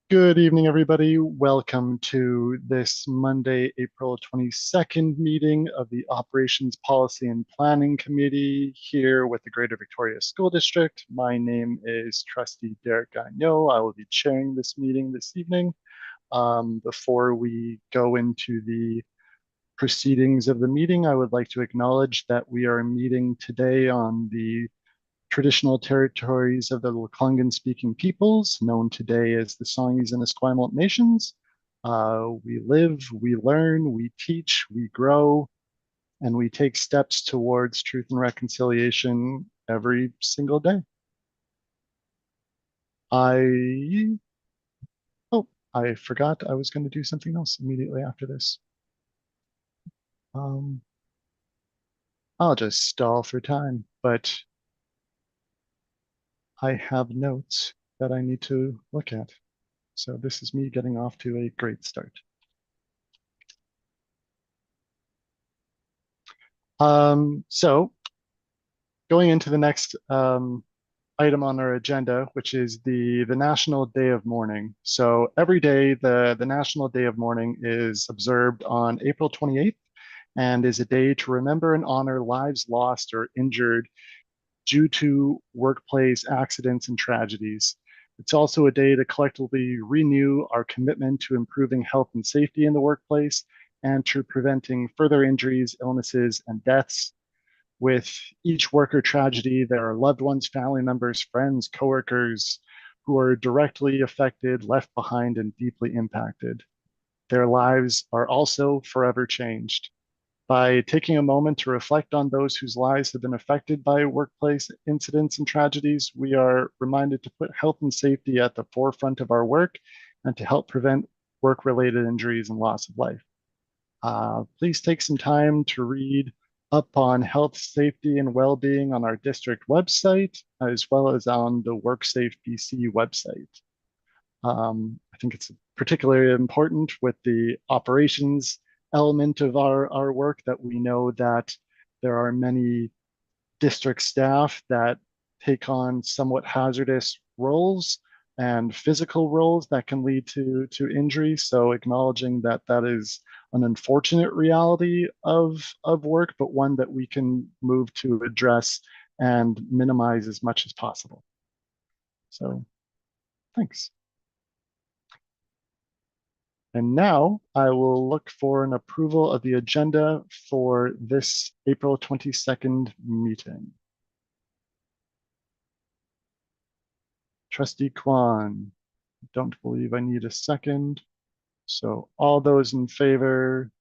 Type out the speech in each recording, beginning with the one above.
Good evening, everybody. Welcome to this Monday, April 22nd meeting of the Operations Policy and Planning Committee here with the Greater Victoria School District. My name is Trustee Derek Gagnon. I will be chairing this meeting this evening. Before we go into the proceedings of the meeting, I would like to acknowledge that we are meeting today on the traditional territories of the Lekwungen-speaking peoples, known today as the Songhees and Esquimalt nations. We live, we learn, we teach, we grow, and we take steps towards truth and reconciliation every single day. I forgot I was going to do something else immediately after this. I'll just stall for time, but I have notes that I need to look at. So this is me getting off to a great start. So going into the next item on our agenda, which is the National Day of Mourning. So every day, the National Day of Mourning is observed on April 28th and is a day to remember and honor lives lost or injured due to workplace accidents and tragedies. It's also a day to collectively renew our commitment to improving health and safety in the workplace and to preventing further injuries, illnesses, and deaths. With each worker tragedy, there are loved ones, family members, friends, coworkers who are directly affected, left behind, and deeply impacted. Their lives are also forever changed. By taking a moment to reflect on those whose lives have been affected by workplace incidents and tragedies, we are reminded to put health and safety at the forefront of our work and to help prevent work-related injuries and loss of life. Please take some time to read up on health, safety, and well-being on our district website, as well as on the WorkSafe BC website. I think it's particularly important with the operations element of our work that we know that there are many district staff that take on somewhat hazardous roles and physical roles that can lead to injury. So acknowledging that that is an unfortunate reality of work, but one that we can move to address and minimize as much as possible. So thanks. And now I will look for an approval of the agenda for this April 22nd meeting. Trustee Kwan, don't believe I need a second. So all those in favor,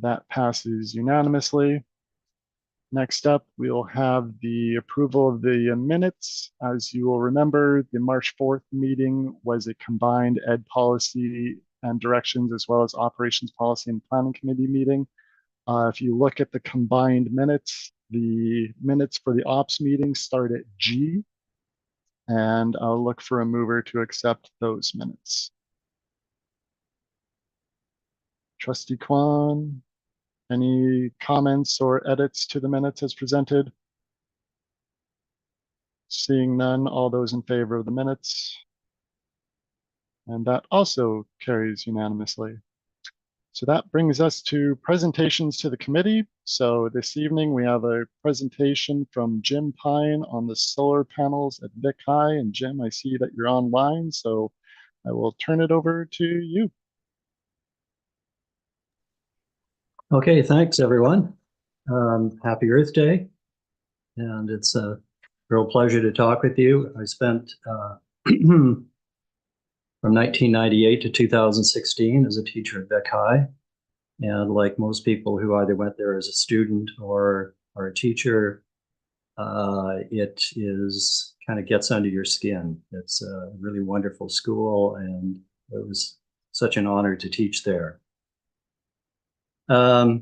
that passes unanimously. Next up, we'll have the approval of the minutes. As you will remember, the March 4th meeting was a combined Ed Policy and Directions as well as Operations Policy and Planning Committee meeting. If you look at the combined minutes, the minutes for the Ops meeting start at G, and I'll look for a mover to accept those minutes. Trustee Kwan, any comments or edits to the minutes as presented? Seeing none, all those in favor of the minutes. And that also carries unanimously. So that brings us to presentations to the committee. So this evening we have a presentation from Jim Pine on the solar panels at Vic High. And Jim, I see that you're online, so I will turn it over to you. Okay, thanks everyone. Happy Earth Day. And it's a real pleasure to talk with you. I spent from 1998 to 2016 as a teacher at Vic High. And like most people who either went there as a student or a teacher, it is kind of gets under your skin. It's a really wonderful school, and it was such an honor to teach there. I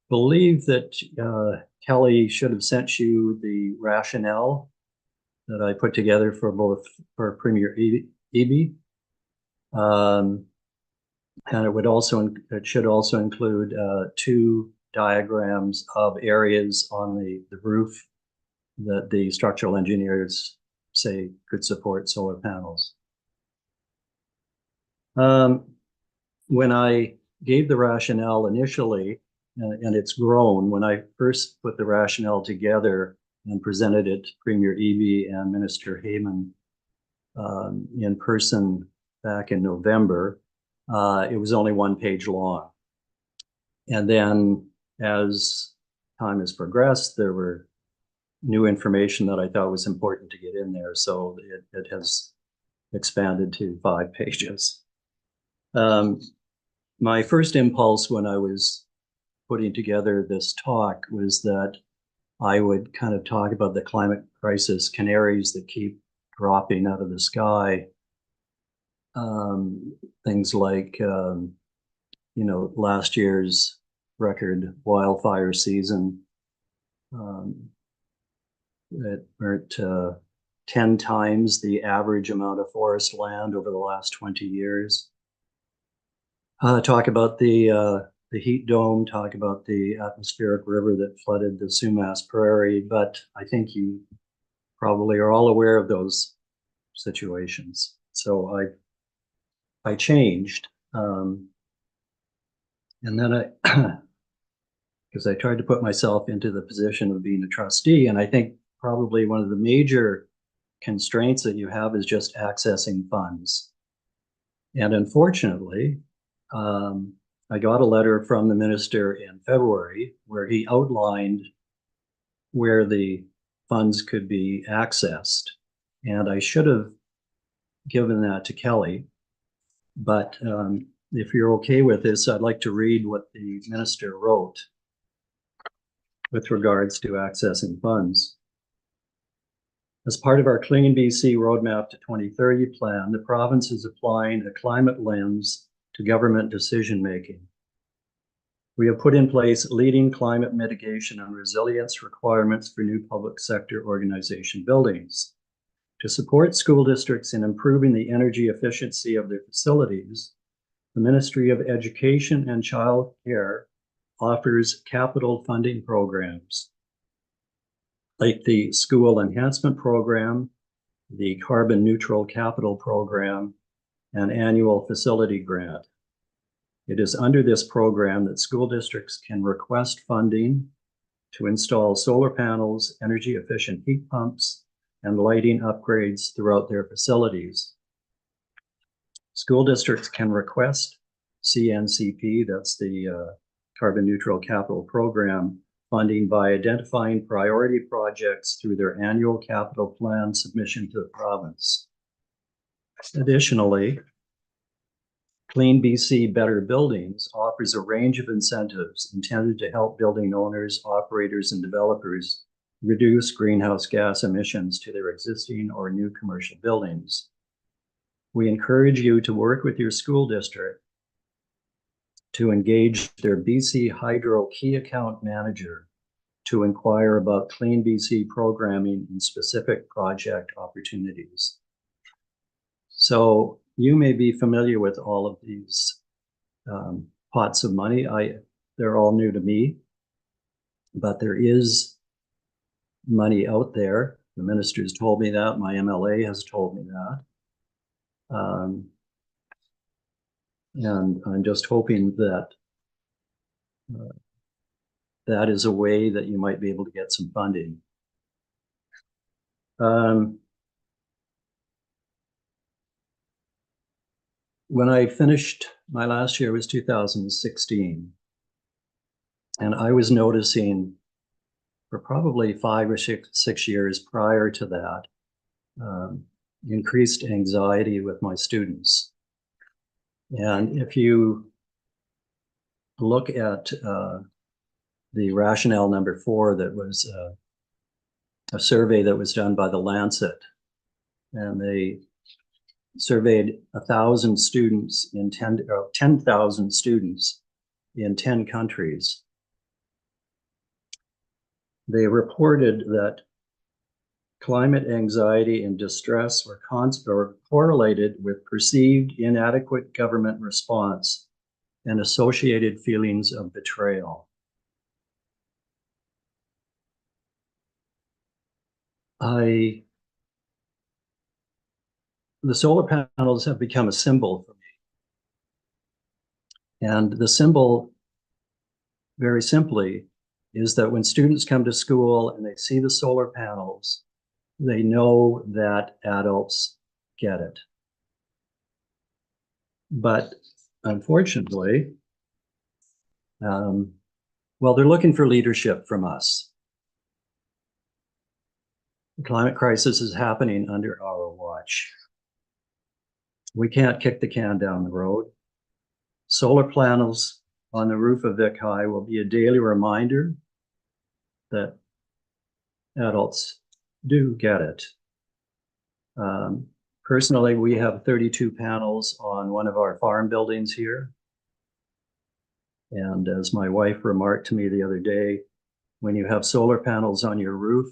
believe that Kelly should have sent you the rationale that I put together for Premier Eby. And it should also include 2 diagrams of areas on the roof that the structural engineers say, could support solar panels. When I gave the rationale initially, and it's grown, when I first put the rationale together and presented it to Premier Eby and Minister Heyman in person back in November, it was only 1 page long. And then as time has progressed, there were new information that I thought was important to get in there. So it has expanded to 5 pages. My first impulse when I was putting together this talk was that I would kind of talk about the climate crisis canaries that keep dropping out of the sky. Things like, last year's record wildfire season that burnt 10 times the average amount of forest land over the last 20 years. Talk about the heat dome, talk about the atmospheric river that flooded the Sumas Prairie, but I think you probably are all aware of those situations. So I changed, and then because I tried to put myself into the position of being a trustee, and I think probably one of the major constraints that you have is just accessing funds. And unfortunately, I got a letter from the minister in February where he outlined where the funds could be accessed. And I should have given that to Kelly. But if you're okay with this, I'd like to read what the minister wrote with regards to accessing funds. As part of our Clean BC Roadmap to 2030 plan, the province is applying a climate lens to government decision-making. We have put in place leading climate mitigation and resilience requirements for new public sector organization buildings. To support school districts in improving the energy efficiency of their facilities, the Ministry of Education and Child Care offers capital funding programs like the School Enhancement Program, the Carbon Neutral Capital Program, and Annual Facility Grant. It is under this program that school districts can request funding to install solar panels, energy efficient heat pumps, and lighting upgrades throughout their facilities. School districts can request CNCP, that's the Carbon Neutral Capital Program, funding by identifying priority projects through their annual capital plan submission to the province. Additionally, Clean BC Better Buildings offers a range of incentives intended to help building owners, operators, and developers reduce greenhouse gas emissions to their existing or new commercial buildings. We encourage you to work with your school district to engage their BC Hydro Key Account Manager to inquire about Clean BC programming and specific project opportunities. So you may be familiar with all of these pots of money. They're all new to me, but there is money out there. The minister's told me that. My MLA has told me that. And I'm just hoping that that is a way that you might be able to get some funding. When I finished, my last year was 2016. And I was noticing for probably 5 or 6 years prior to that, increased anxiety with my students. And if you look at the rationale number 4, that was a survey that was done by the Lancet, and they surveyed 1,000 students in 10,000 students in 10 countries. They reported that climate anxiety and distress were correlated with perceived inadequate government response and associated feelings of betrayal. I the solar panels have become a symbol for me. And the symbol, very simply, is that when students come to school and they see the solar panels, they know that adults get it. But unfortunately, well, they're looking for leadership from us. The climate crisis is happening under our watch. We can't kick the can down the road. Solar panels on the roof of Vic High will be a daily reminder that adults do get it. Personally, we have 32 panels on one of our farm buildings here. And as my wife remarked to me the other day, when you have solar panels on your roof,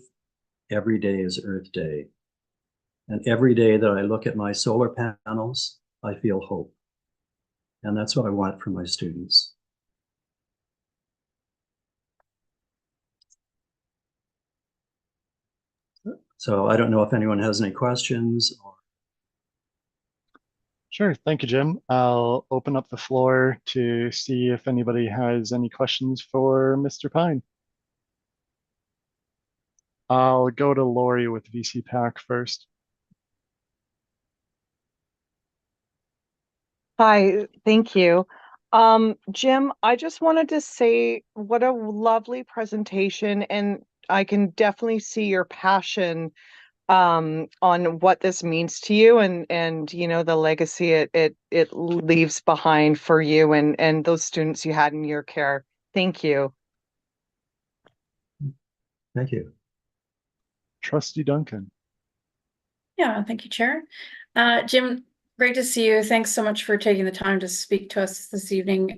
every day is Earth Day. And every day that I look at my solar panels, I feel hope. And that's what I want for my students. So I don't know if anyone has any questions. Sure. Thank you, Jim. I'll open up the floor to see if anybody has any questions for Mr. Pine. I'll go to Lori with VC Pack first. Hi, thank you. Jim, I just wanted to say what a lovely presentation, and I can definitely see your passion on what this means to you and you know the legacy it leaves behind for you and those students you had in your care. Thank you. Thank you. Trustee Duncan. Yeah, thank you, Chair. Jim, great to see you. Thanks so much for taking the time to speak to us this evening.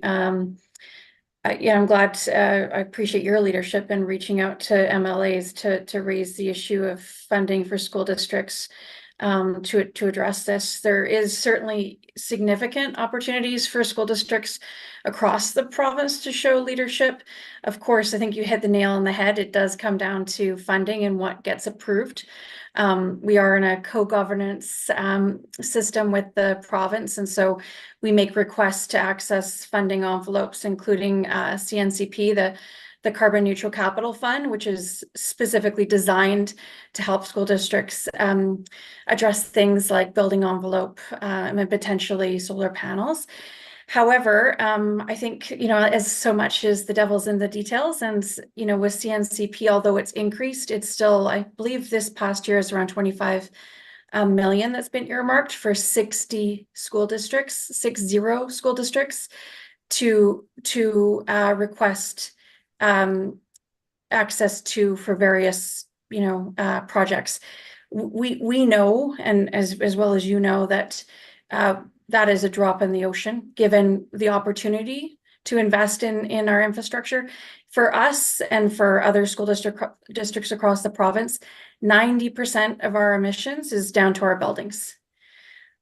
Yeah, I'm glad. I appreciate your leadership in reaching out to MLAs to raise the issue of funding for school districts to address this. There is certainly significant opportunities for school districts across the province to show leadership. Of course, I think you hit the nail on the head. It does come down to funding and what gets approved. We are in a co-governance system with the province, and so we make requests to access funding envelopes, including CNCP, the Carbon Neutral Capital Fund, which is specifically designed to help school districts address things like building envelope and potentially solar panels. However, I think, you know, as so much as the devil's in the details, and, you know, with CNCP, although it's increased, it's still, I believe this past year is around 25 million that's been earmarked for 60 school districts, 60 school districts to request access to for various, you know, projects. We know, and as well as you know, that that is a drop in the ocean, given the opportunity to invest in our infrastructure. For us and for other school districts across the province, 90% of our emissions is down to our buildings.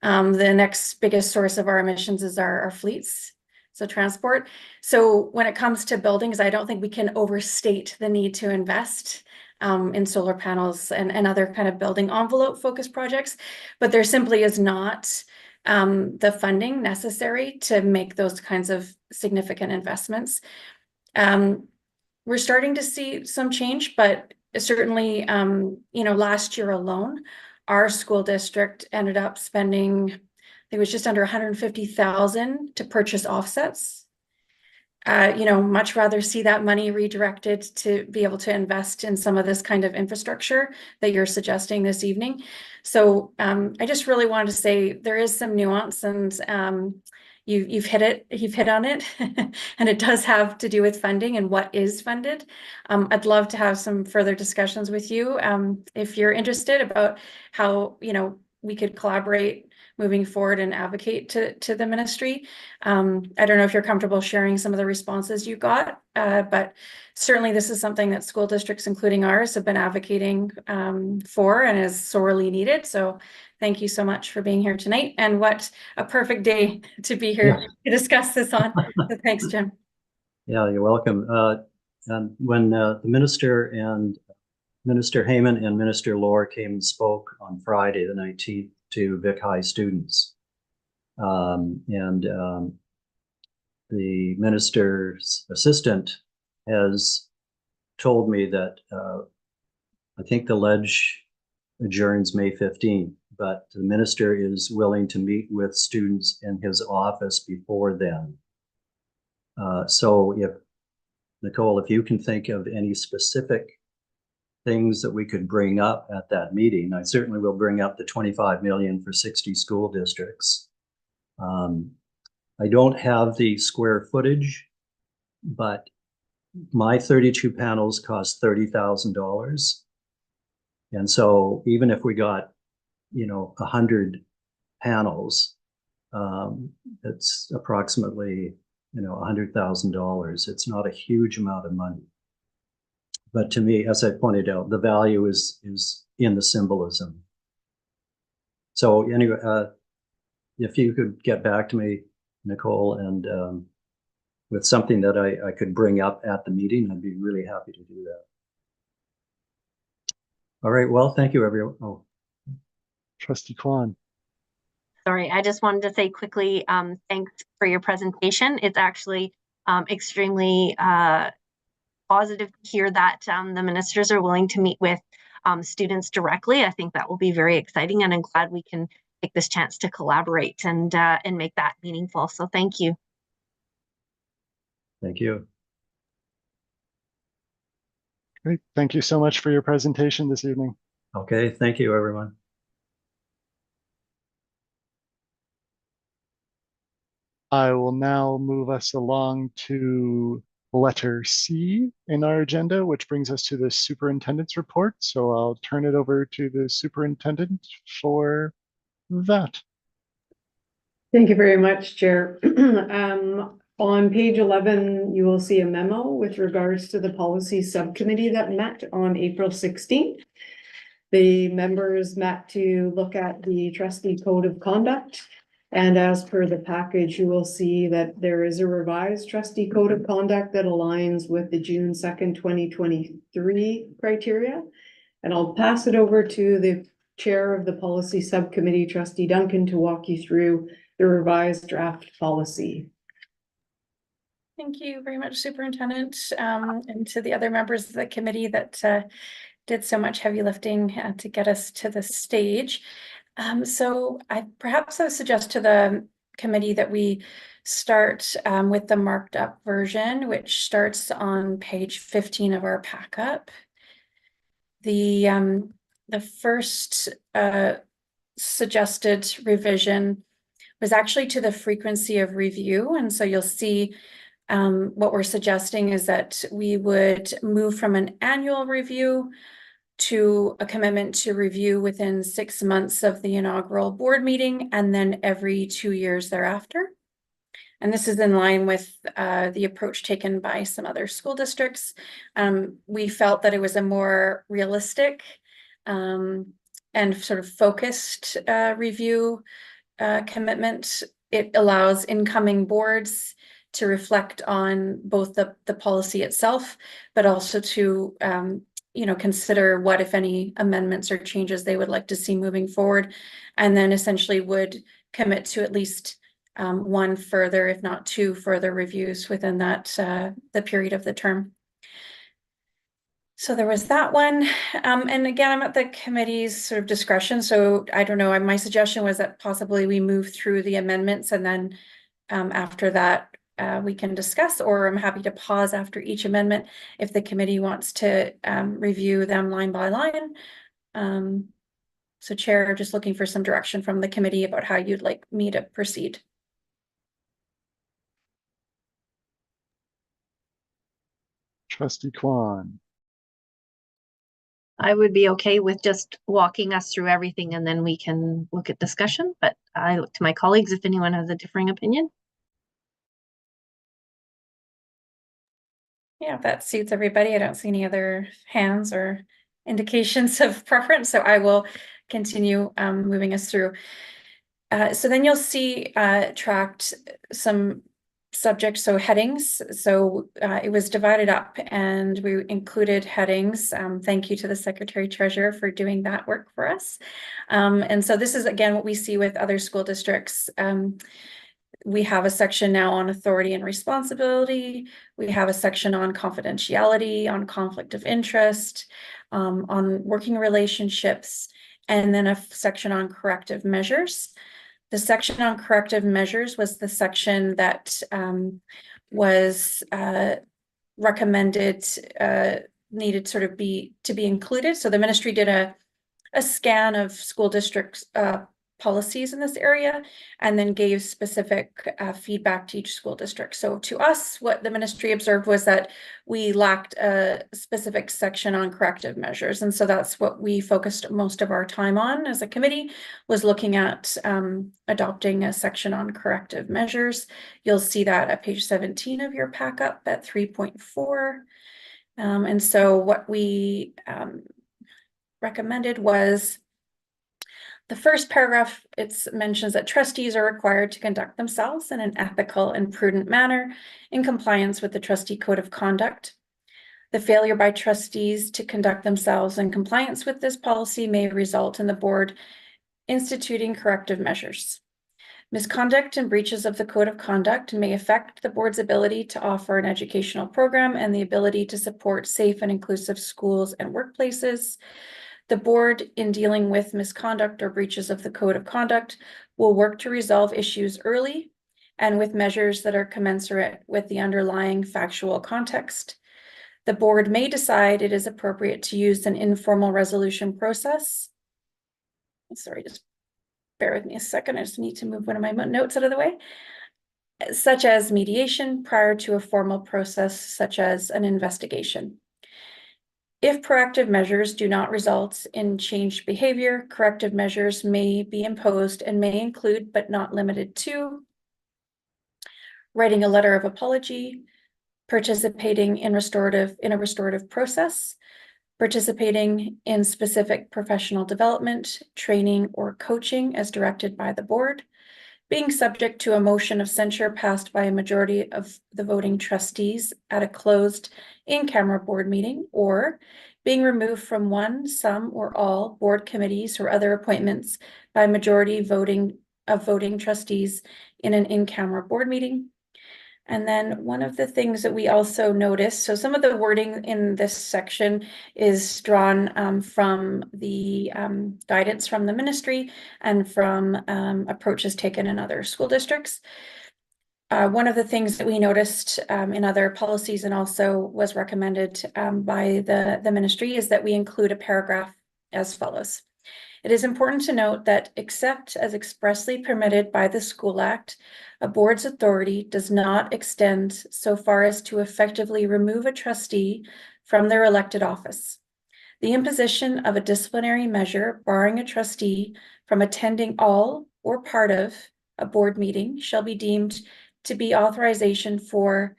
The next biggest source of our emissions is our fleets, so transport. So when it comes to buildings, I don't think we can overstate the need to invest in solar panels and other kind of building envelope focused projects, but there simply is not the funding necessary to make those kinds of significant investments. We're starting to see some change, but certainly, you know, last year alone, our school district ended up spending, I think it was just under 150,000 to purchase offsets. You know, much rather see that money redirected to be able to invest in some of this kind of infrastructure that you're suggesting this evening. So I just really wanted to say there is some nuance, and you've hit on it, and it does have to do with funding and what is funded. I'd love to have some further discussions with you if you're interested about how, you know, we could collaborate moving forward and advocate to the ministry. I don't know if you're comfortable sharing some of the responses you got, but certainly this is something that school districts, including ours, have been advocating for and is sorely needed. So thank you so much for being here tonight, and what a perfect day to be here to discuss this on. So thanks, Jim. Yeah, you're welcome. And when the Minister and Minister Heyman and Minister Lohr came and spoke on Friday the 19th to Vic High students. The minister's assistant has told me that I think the ledge adjourns May 15th, but the minister is willing to meet with students in his office before then. So if, Nicole, if you can think of any specific things that we could bring up at that meeting, I certainly will bring up the 25 million for 60 school districts. I don't have the square footage, but my 32 panels cost $30,000. And so even if we got, 100 panels, it's approximately, $100,000. It's not a huge amount of money. But to me, as I pointed out, the value is in the symbolism. So anyway, if you could get back to me, Nicole, and with something that I could bring up at the meeting, I'd be really happy to do that. All right, well, thank you, everyone. Oh, Trustee Kwan. Sorry, I just wanted to say quickly, thanks for your presentation. It's actually extremely positive to hear that the ministers are willing to meet with students directly. I think that will be very exciting, and I'm glad we can take this chance to collaborate and make that meaningful. So thank you. thank you. Great. Thank you so much for your presentation this evening. Okay, thank you, everyone. I will now move us along to letter C in our agenda, which brings us to the superintendent's report. So I'll turn it over to the superintendent for that. Thank you very much, Chair. On page 11, you will see a memo with regards to the policy subcommittee that met on April 16th. The members met to look at the trustee code of conduct. And as per the package, you will see that there is a revised trustee code of conduct that aligns with the June 2nd, 2023 criteria. And I'll pass it over to the chair of the policy subcommittee, Trustee Duncan, to walk you through the revised draft policy. Thank you very much, Superintendent, and to the other members of the committee that did so much heavy lifting to get us to this stage. So I would suggest to the committee that we start with the marked up version, which starts on page 15 of our pack-up. The first suggested revision was actually to the frequency of review. And so you'll see what we're suggesting is that we would move from an annual review to a commitment to review within 6 months of the inaugural board meeting and then every 2 years thereafter. And this is in line with the approach taken by some other school districts. We felt that it was a more realistic and sort of focused review commitment. It allows incoming boards to reflect on both the policy itself, but also to consider what, if any, amendments or changes they would like to see moving forward, and then essentially would commit to at least one further, if not 2 further reviews within that the period of the term. So there was that one. And again, I'm at the committee's sort of discretion. So I don't know, my suggestion was that possibly we move through the amendments and then after that, we can discuss, or I'm happy to pause after each amendment if the committee wants to review them line by line. So Chair, just looking for some direction from the committee about how you'd like me to proceed. Trustee Kwan. I would be okay with just walking us through everything and then we can look at discussion, but I look to my colleagues if anyone has a differing opinion. Yeah, if that suits everybody. I don't see any other hands or indications of preference, so I will continue moving us through. So then you'll see tracked some subject, so headings. So it was divided up and we included headings. Thank you to the Secretary Treasurer for doing that work for us. And so this is again what we see with other school districts. We have a section now on authority and responsibility. We have a section on confidentiality, on conflict of interest, on working relationships, and then a section on corrective measures. The section on corrective measures was the section that was recommended, needed sort of to be included. So the ministry did a scan of school districts policies in this area and then gave specific feedback to each school district. So to us, what the ministry observed was that we lacked a specific section on corrective measures. And so that's what we focused most of our time on as a committee, was looking at adopting a section on corrective measures. You'll see that at page 17 of your pack up at 3.4. And so what we recommended was the first paragraph. It mentions that trustees are required to conduct themselves in an ethical and prudent manner in compliance with the trustee code of conduct. The failure by trustees to conduct themselves in compliance with this policy may result in the board instituting corrective measures. Misconduct and breaches of the code of conduct may affect the board's ability to offer an educational program and the ability to support safe and inclusive schools and workplaces. The board, in dealing with misconduct or breaches of the code of conduct, will work to resolve issues early and with measures that are commensurate with the underlying factual context. The board may decide it is appropriate to use an informal resolution process. Sorry, just bear with me a second. I just need to move one of my notes out of the way. Such as mediation prior to a formal process, such as an investigation. If proactive measures do not result in changed behavior, corrective measures may be imposed and may include, but not limited to, writing a letter of apology, participating in a restorative process, participating in specific professional development, training, or coaching as directed by the board, being subject to a motion of censure passed by a majority of the voting trustees at a closed in-camera board meeting, or being removed from one, some, or all board committees or other appointments by majority voting trustees in an in-camera board meeting. And then one of the things that we also noticed, so some of the wording in this section is drawn from the guidance from the ministry and from approaches taken in other school districts. One of the things that we noticed in other policies and also was recommended by the ministry is that we include a paragraph as follows. It is important to note that except as expressly permitted by the School Act, a board's authority does not extend so far as to effectively remove a trustee from their elected office. The imposition of a disciplinary measure barring a trustee from attending all or part of a board meeting shall be deemed to be authorization for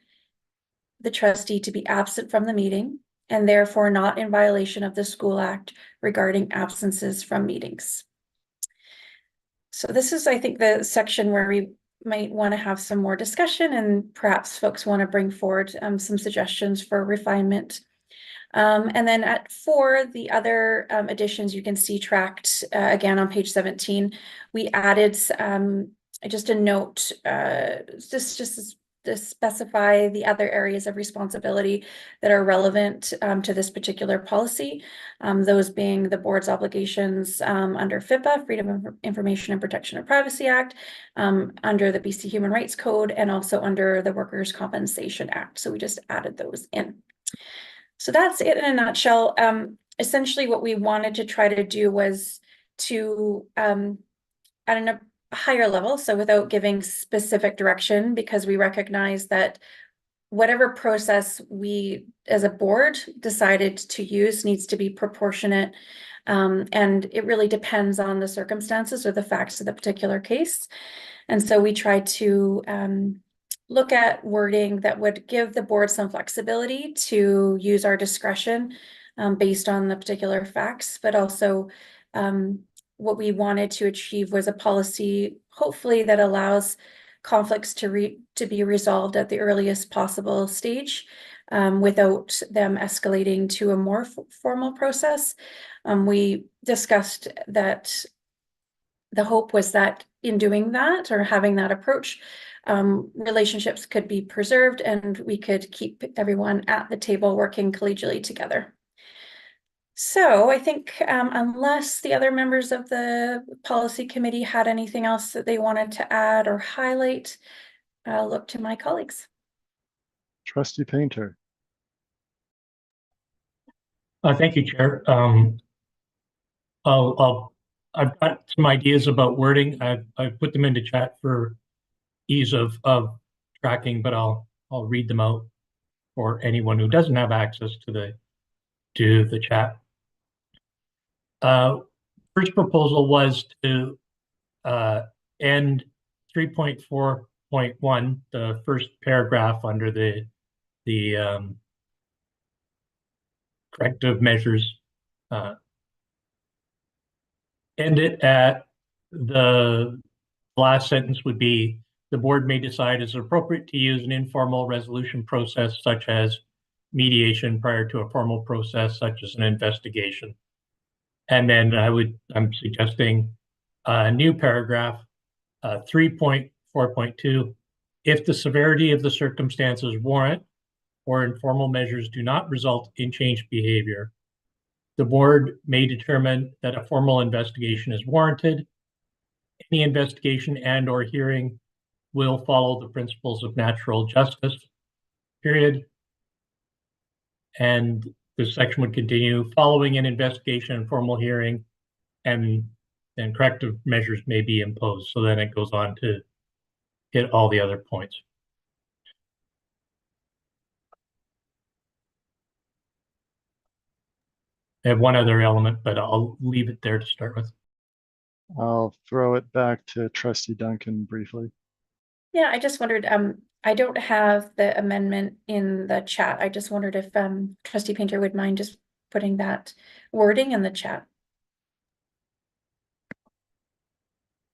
the trustee to be absent from the meeting and therefore not in violation of the School Act regarding absences from meetings. So this is, I think, the section where we might want to have some more discussion and perhaps folks want to bring forward some suggestions for refinement. And then at 4, the other additions you can see tracked again on page 17. We added just a note, just to specify the other areas of responsibility that are relevant to this particular policy, those being the board's obligations under FIPA, Freedom of Information and Protection of Privacy Act, under the BC Human Rights Code, and also under the Workers' Compensation Act. So we just added those in. So that's it in a nutshell. Essentially what we wanted to try to do was to, at a higher level, so without giving specific direction, because we recognize that whatever process we as a board decided to use needs to be proportionate, and it really depends on the circumstances or the facts of the particular case. And so we try to look at wording that would give the board some flexibility to use our discretion based on the particular facts, but also what we wanted to achieve was a policy, hopefully, that allows conflicts to be resolved at the earliest possible stage, without them escalating to a more formal process. We discussed that the hope was that in doing that, or having that approach, relationships could be preserved and we could keep everyone at the table working collegially together. So I think, unless the other members of the policy committee had anything else that they wanted to add or highlight, I'll look to my colleagues. Trustee Painter. Thank you, Chair. I've got some ideas about wording. I've put them into chat for ease of tracking, but I'll read them out for anyone who doesn't have access to the chat. First proposal was to end 3.4.1, the first paragraph under the corrective measures. End it at the last sentence would be, the board may decide it's appropriate to use an informal resolution process such as mediation prior to a formal process such as an investigation. And then I'm suggesting a new paragraph, 3.4.2, if the severity of the circumstances warrant or informal measures do not result in changed behavior, the board may determine that a formal investigation is warranted. Any investigation and or hearing will follow the principles of natural justice, period. And this section would continue, following an investigation and formal hearing, and then corrective measures may be imposed. So then it goes on to hit all the other points. I have one other element, but I'll leave it there to start with. I'll throw it back to Trustee Duncan briefly. Yeah, I just wondered, I don't have the amendment in the chat. I just wondered if Trustee Painter would mind just putting that wording in the chat.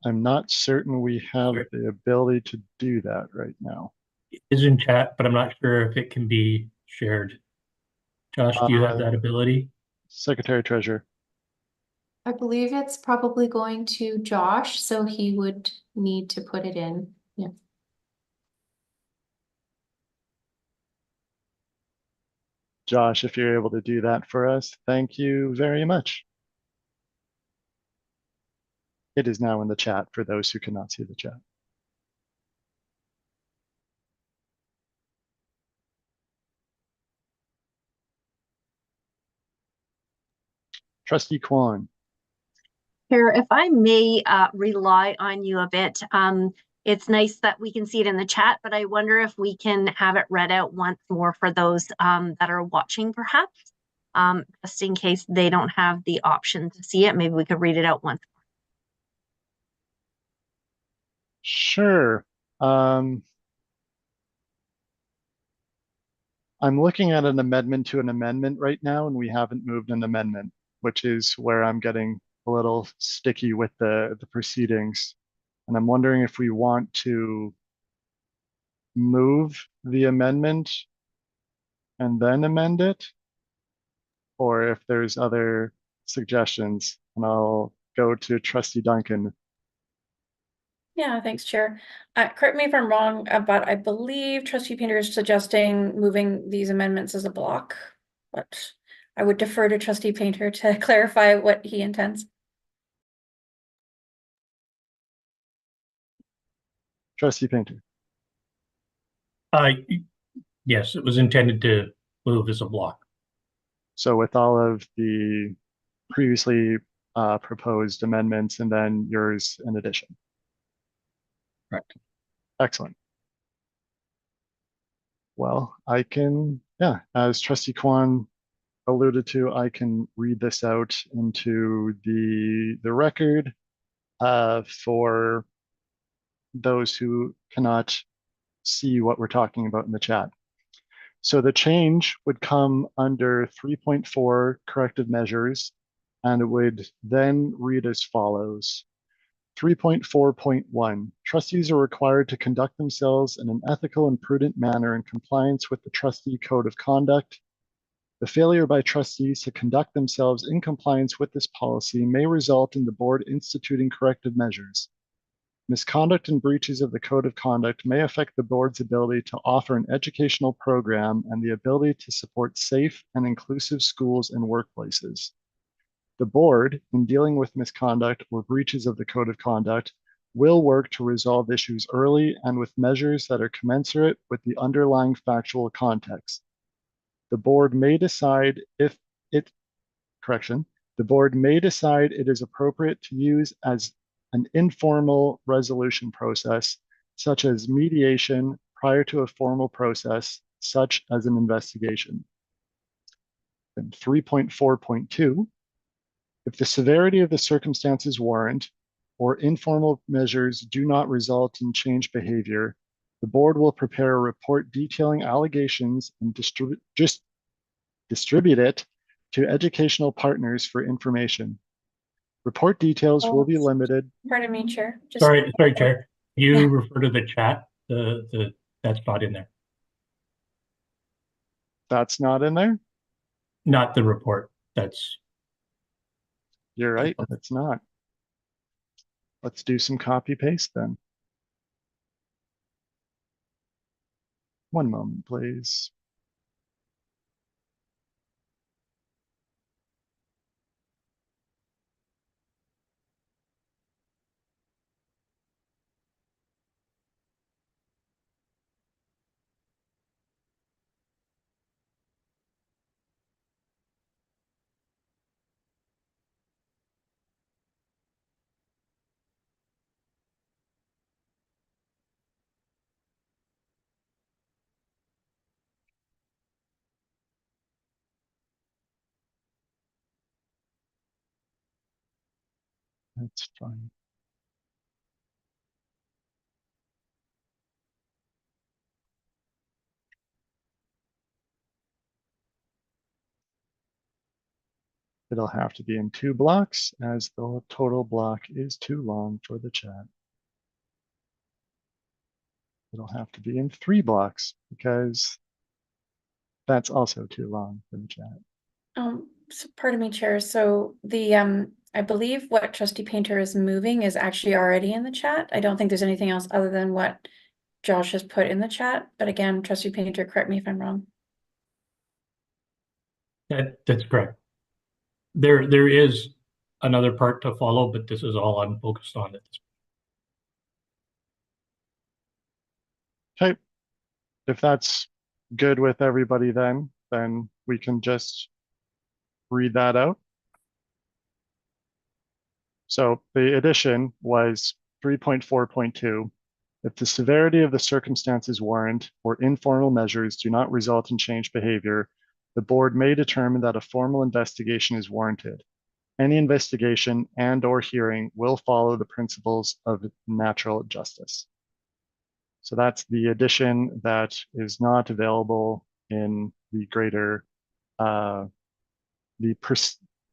I'm not certain we have Sure. the ability to do that right now. It is in chat, but I'm not sure if it can be shared. Josh, do you have that ability? Secretary Treasurer. I believe it's probably going to Josh, so he would need to put it in. Yeah. Josh, if you're able to do that for us, thank you very much. It is now in the chat for those who cannot see the chat. Trustee Kwan. Chair, if I may rely on you a bit, it's nice that we can see it in the chat, but I wonder if we can have it read out once more for those that are watching, perhaps, just in case they don't have the option to see it. Maybe we could read it out once more. Sure. I'm looking at an amendment to an amendment right now, and we haven't moved an amendment, which is where I'm getting a little sticky with the proceedings. And I'm wondering if we want to move the amendment and then amend it, or if there's other suggestions. And I'll go to Trustee Duncan. Yeah, thanks, Chair. Correct me if I'm wrong, but I believe Trustee Painter is suggesting moving these amendments as a block, but I would defer to Trustee Painter to clarify what he intends. Trustee Painter. Yes, it was intended to move as a block. So with all of the previously proposed amendments and then yours in addition. Correct. Excellent. Well, I can, yeah, as Trustee Kwan alluded to, I can read this out into the record for those who cannot see what we're talking about in the chat. So the change would come under 3.4 corrective measures, and it would then read as follows. 3.4.1, trustees are required to conduct themselves in an ethical and prudent manner in compliance with the trustee code of conduct. The failure by trustees to conduct themselves in compliance with this policy may result in the board instituting corrective measures. Misconduct and breaches of the code of conduct may affect the board's ability to offer an educational program and the ability to support safe and inclusive schools and workplaces. The board, in dealing with misconduct or breaches of the code of conduct, will work to resolve issues early and with measures that are commensurate with the underlying factual context. The board may decide the board may decide it is appropriate to use as an informal resolution process, such as mediation prior to a formal process, such as an investigation. Then 3.4.2, if the severity of the circumstances warrant or informal measures do not result in changed behavior, the board will prepare a report detailing allegations and distribute it to educational partners for information. Report details will be limited. Pardon me, Chair. Sorry, Chair. You Yeah. refer to the chat, that's not in there, That's not in there? not the report. That's, You're right, it's not. Let's do some copy paste then. One moment, please. That's fine. It'll have to be in 2 blocks as the total block is too long for the chat. It'll have to be in 3 blocks because that's also too long for the chat. So pardon me, Chair. So the I believe what Trustee Painter is moving is actually already in the chat. I don't think there's anything else other than what Josh has put in the chat. But again, Trustee Painter, correct me if I'm wrong. that's correct. There is another part to follow, but this is all I'm focused on at this Okay, if that's good with everybody then we can just read that out. So the addition was 3.4.2. If the severity of the circumstances warrant or informal measures do not result in changed behavior, the board may determine that a formal investigation is warranted. Any investigation and/or hearing will follow the principles of natural justice. So that's the addition that is not available in the greater,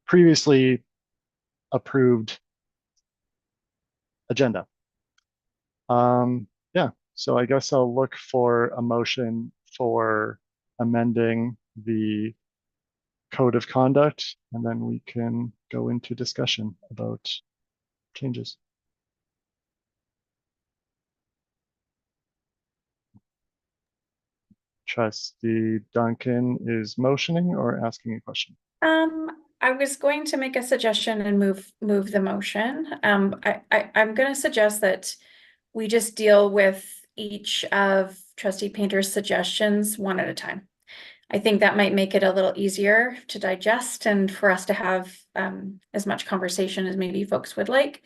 previously approved agenda. Yeah, so I guess I'll look for a motion for amending the code of conduct, and then we can go into discussion about changes. Trustee Duncan is motioning or asking a question? I was going to make a suggestion and move the motion. I'm going to suggest that we just deal with each of Trustee Painter's suggestions one at a time. I think that might make it a little easier to digest and for us to have as much conversation as maybe folks would like.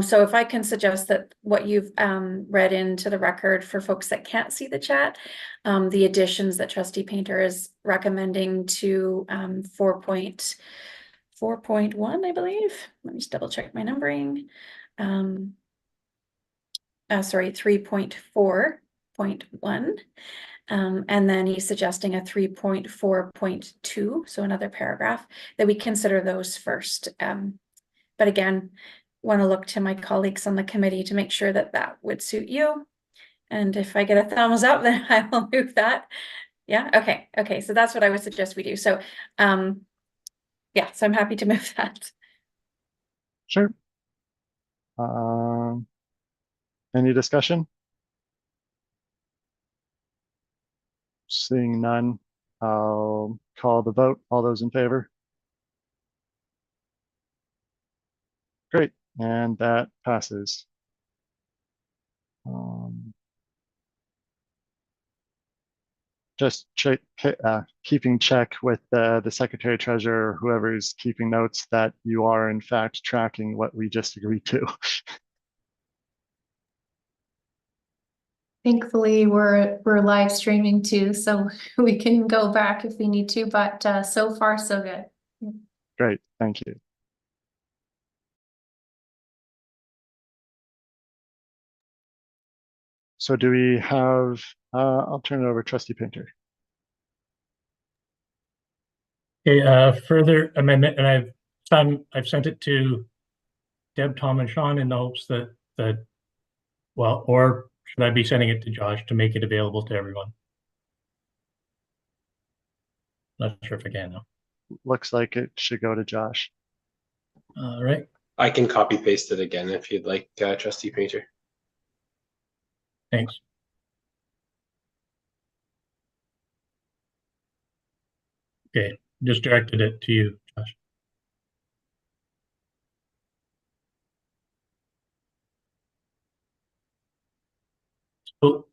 So if I can suggest that what you've read into the record for folks that can't see the chat, the additions that Trustee Painter is recommending to 4.4.1, I believe. Let me just double check my numbering. Sorry, 3.4.1. And then he's suggesting a 3.4.2, so another paragraph, that we consider those first. But again, want to look to my colleagues on the committee to make sure that that would suit you. And if I get a thumbs up, then I will move that. Yeah, okay, okay, so that's what I would suggest we do. So, yeah, so I'm happy to move that. Sure. Any discussion? Seeing none, I'll call the vote. All those in favor? Great, and that passes. Just keeping check with the secretary treasurer, whoever's keeping notes, that you are in fact tracking what we just agreed to. Thankfully, we're live streaming too, so we can go back if we need to, but so far so good. Great, thank you. So do we have, I'll turn it over to Trustee Painter. Okay, further amendment, and I've sent it to Deb, Tom, and Sean in the hopes that well, or should I be sending it to Josh to make it available to everyone? Not sure if I can now. Looks like it should go to Josh. All right. I can copy paste it again if you'd like, Trustee Painter. Thanks. Okay, just directed it to you, Josh. So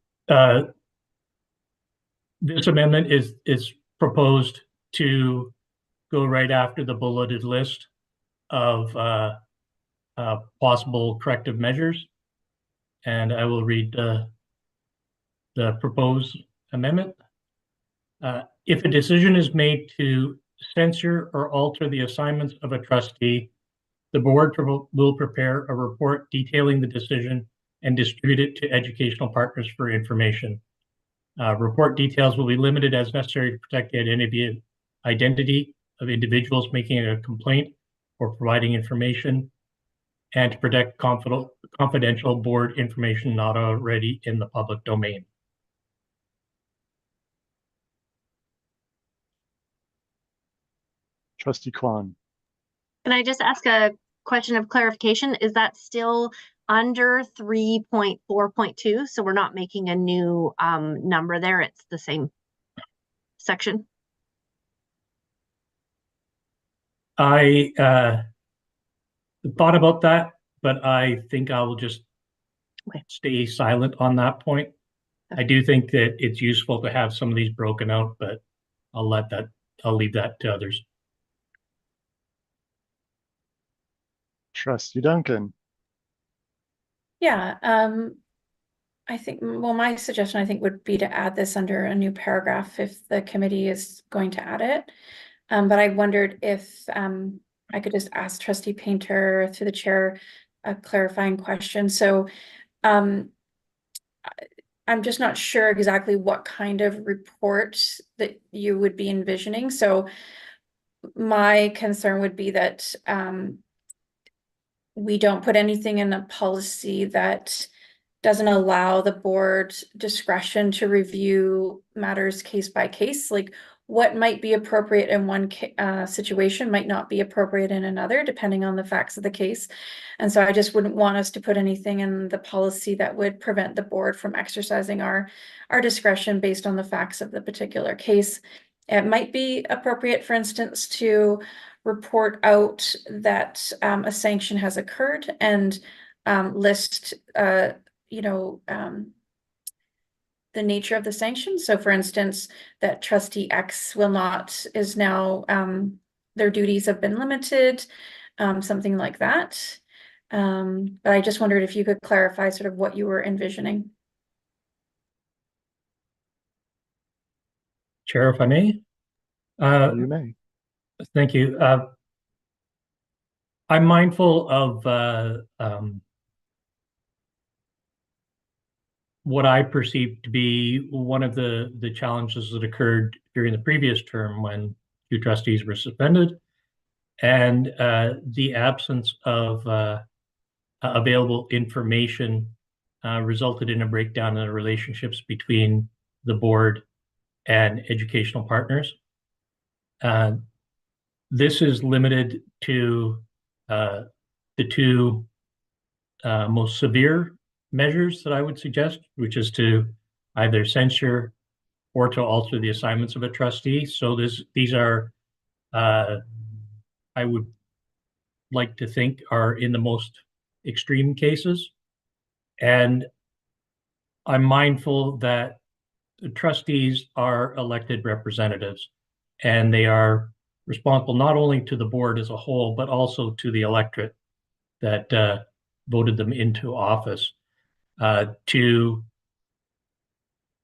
this amendment is proposed to go right after the bulleted list of possible corrective measures. And I will read the proposed amendment. If a decision is made to censure or alter the assignments of a trustee, the board will prepare a report detailing the decision and distribute it to educational partners for information. Report details will be limited as necessary to protect the identity of individuals making a complaint or providing information, and to protect confidential board information not already in the public domain. Trustee Kwan. Can I just ask a question of clarification? Is that still under 3.4.2? So we're not making a new number there. It's the same section. I thought about that, but I think I will just stay silent on that point. I do think that it's useful to have some of these broken out, but I'll leave that to others. Trustee Duncan. Yeah, I think, well, my suggestion, I think, would be to add this under a new paragraph if the committee is going to add it. But I wondered if I could just ask Trustee Painter through the chair a clarifying question. So I'm just not sure exactly what kind of report that you would be envisioning. So my concern would be that we don't put anything in a policy that doesn't allow the board discretion to review matters case by case. Like what might be appropriate in one situation might not be appropriate in another, depending on the facts of the case. And so I just wouldn't want us to put anything in the policy that would prevent the board from exercising our discretion based on the facts of the particular case. It might be appropriate, for instance, to report out that a sanction has occurred and list the nature of the sanction. So for instance, that trustee X is now, their duties have been limited, something like that. But I just wondered if you could clarify sort of what you were envisioning. Chair, if I may. You may. Thank you. I'm mindful of what I perceive to be one of the challenges that occurred during the previous term when 2 trustees were suspended, and the absence of available information resulted in a breakdown in the relationships between the board and educational partners. This is limited to the two most severe measures that I would suggest, which is to either censure or to alter the assignments of a trustee. So these are, I would like to think, are in the most extreme cases. And I'm mindful that the trustees are elected representatives, and they are responsible not only to the board as a whole, but also to the electorate that voted them into office.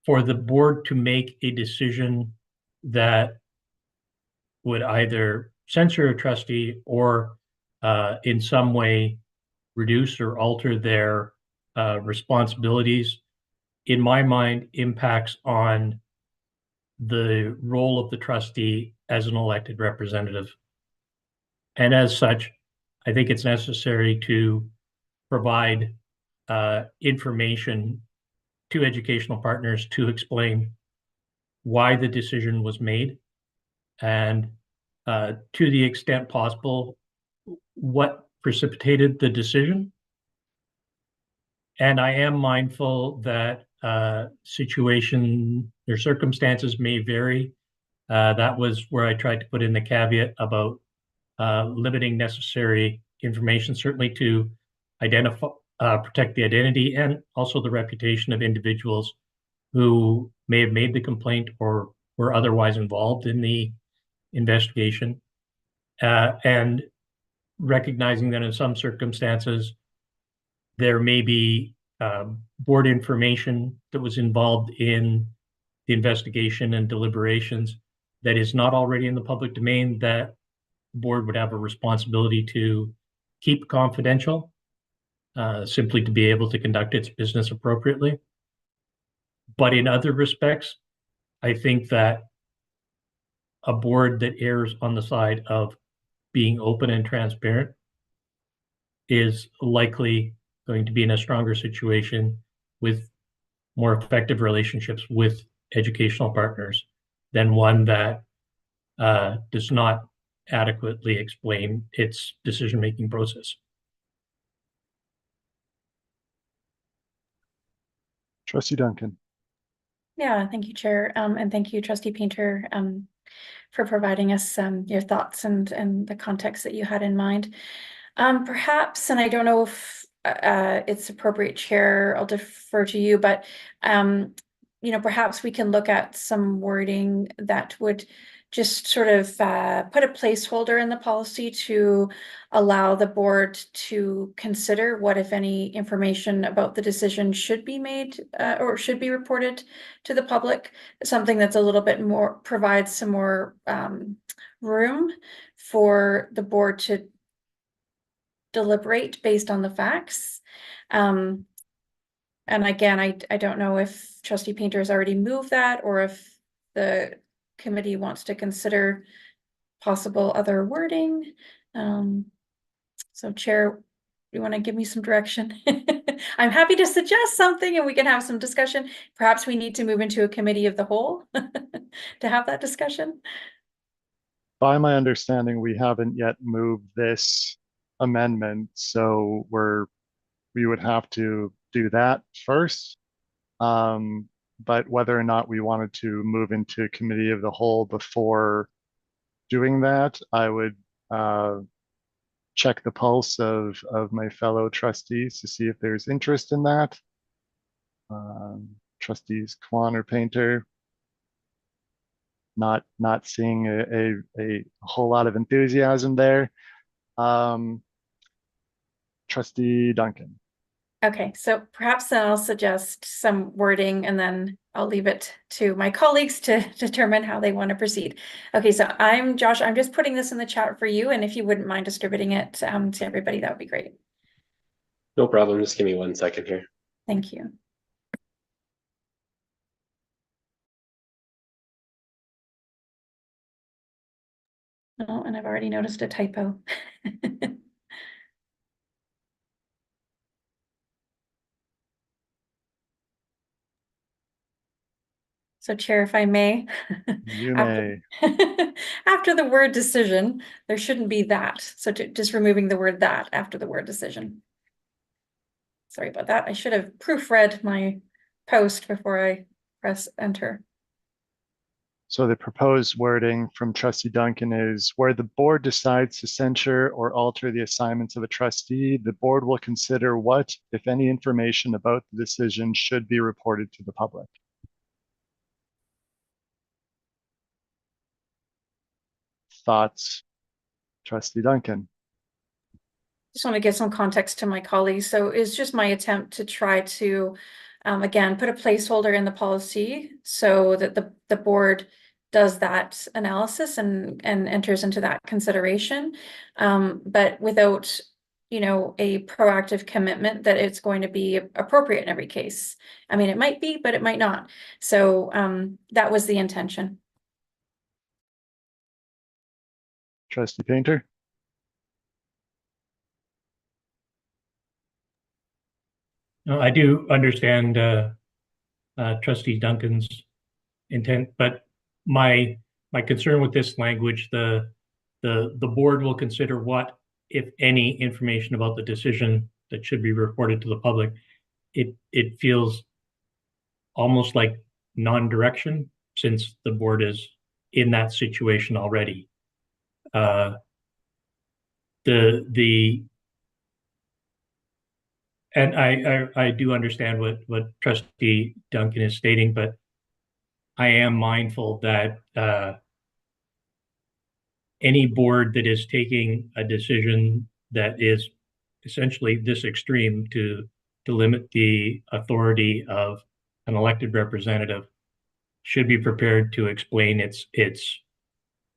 For the board to make a decision that would either censure a trustee or in some way reduce or alter their responsibilities, in my mind, impacts on the role of the trustee as an elected representative. And as such, I think it's necessary to provide information to educational partners to explain why the decision was made, and to the extent possible, what precipitated the decision. And I am mindful that situation or circumstances may vary. That was where I tried to put in the caveat about limiting necessary information, certainly to identify, protect the identity and also the reputation of individuals who may have made the complaint or were otherwise involved in the investigation, and recognizing that in some circumstances there may be board information that was involved in the investigation and deliberations that is not already in the public domain, that the board would have a responsibility to keep confidential, simply to be able to conduct its business appropriately. But in other respects, I think that a board that errs on the side of being open and transparent is likely going to be in a stronger situation with more effective relationships with educational partners than one that does not adequately explain its decision-making process. Trustee Duncan. Yeah, thank you, Chair, and thank you, Trustee Painter, for providing us your thoughts and the context that you had in mind. Perhaps, and I don't know if it's appropriate, Chair, I'll defer to you, but perhaps we can look at some wording that would just sort of put a placeholder in the policy to allow the board to consider what, if any, information about the decision should be made or should be reported to the public. Something that's a little bit more, provides some more room for the board to deliberate based on the facts. And again, I don't know if Trustee Painter has already moved that, or if the committee wants to consider possible other wording. So Chair, you want to give me some direction? I'm happy to suggest something and we can have some discussion. Perhaps we need to move into a committee of the whole to have that discussion. By my understanding, we haven't yet moved this amendment, so we would have to do that first. But whether or not we wanted to move into committee of the whole before doing that, I would check the pulse of my fellow trustees to see if there's interest in that. Trustees Kwan or Painter, not seeing a whole lot of enthusiasm there. Trustee Duncan. Okay, so perhaps then I'll suggest some wording and then I'll leave it to my colleagues to determine how they want to proceed. Okay, so I'm Josh. I'm just putting this in the chat for you, and if you wouldn't mind distributing it to everybody, that would be great. No problem. Just give me 1 second here. Thank you. Oh, and I've already noticed a typo. So Chair, if I may. You after- may. After the word decision, there shouldn't be that. So just removing the word that after the word decision. Sorry about that. I should have proofread my post before I press enter. So the proposed wording from Trustee Duncan is where the board decides to censure or alter the assignments of a trustee, the board will consider what, if any, information about the decision should be reported to the public. Thoughts, Trustee Duncan? Just want to give some context to my colleagues. So it's just my attempt to try to, again, put a placeholder in the policy so that the board does that analysis and enters into that consideration, but without, you know, a proactive commitment that it's going to be appropriate in every case. I mean, it might be, but it might not. So that was the intention. Trustee Painter? No, I do understand Trustee Duncan's intent, but my concern with this language, the board will consider what, if any, information about the decision that should be reported to the public. It feels almost like non-direction since the board is in that situation already. And I do understand what Trustee Duncan is stating, but I am mindful that any board that is taking a decision that is essentially this extreme to limit the authority of an elected representative should be prepared to explain its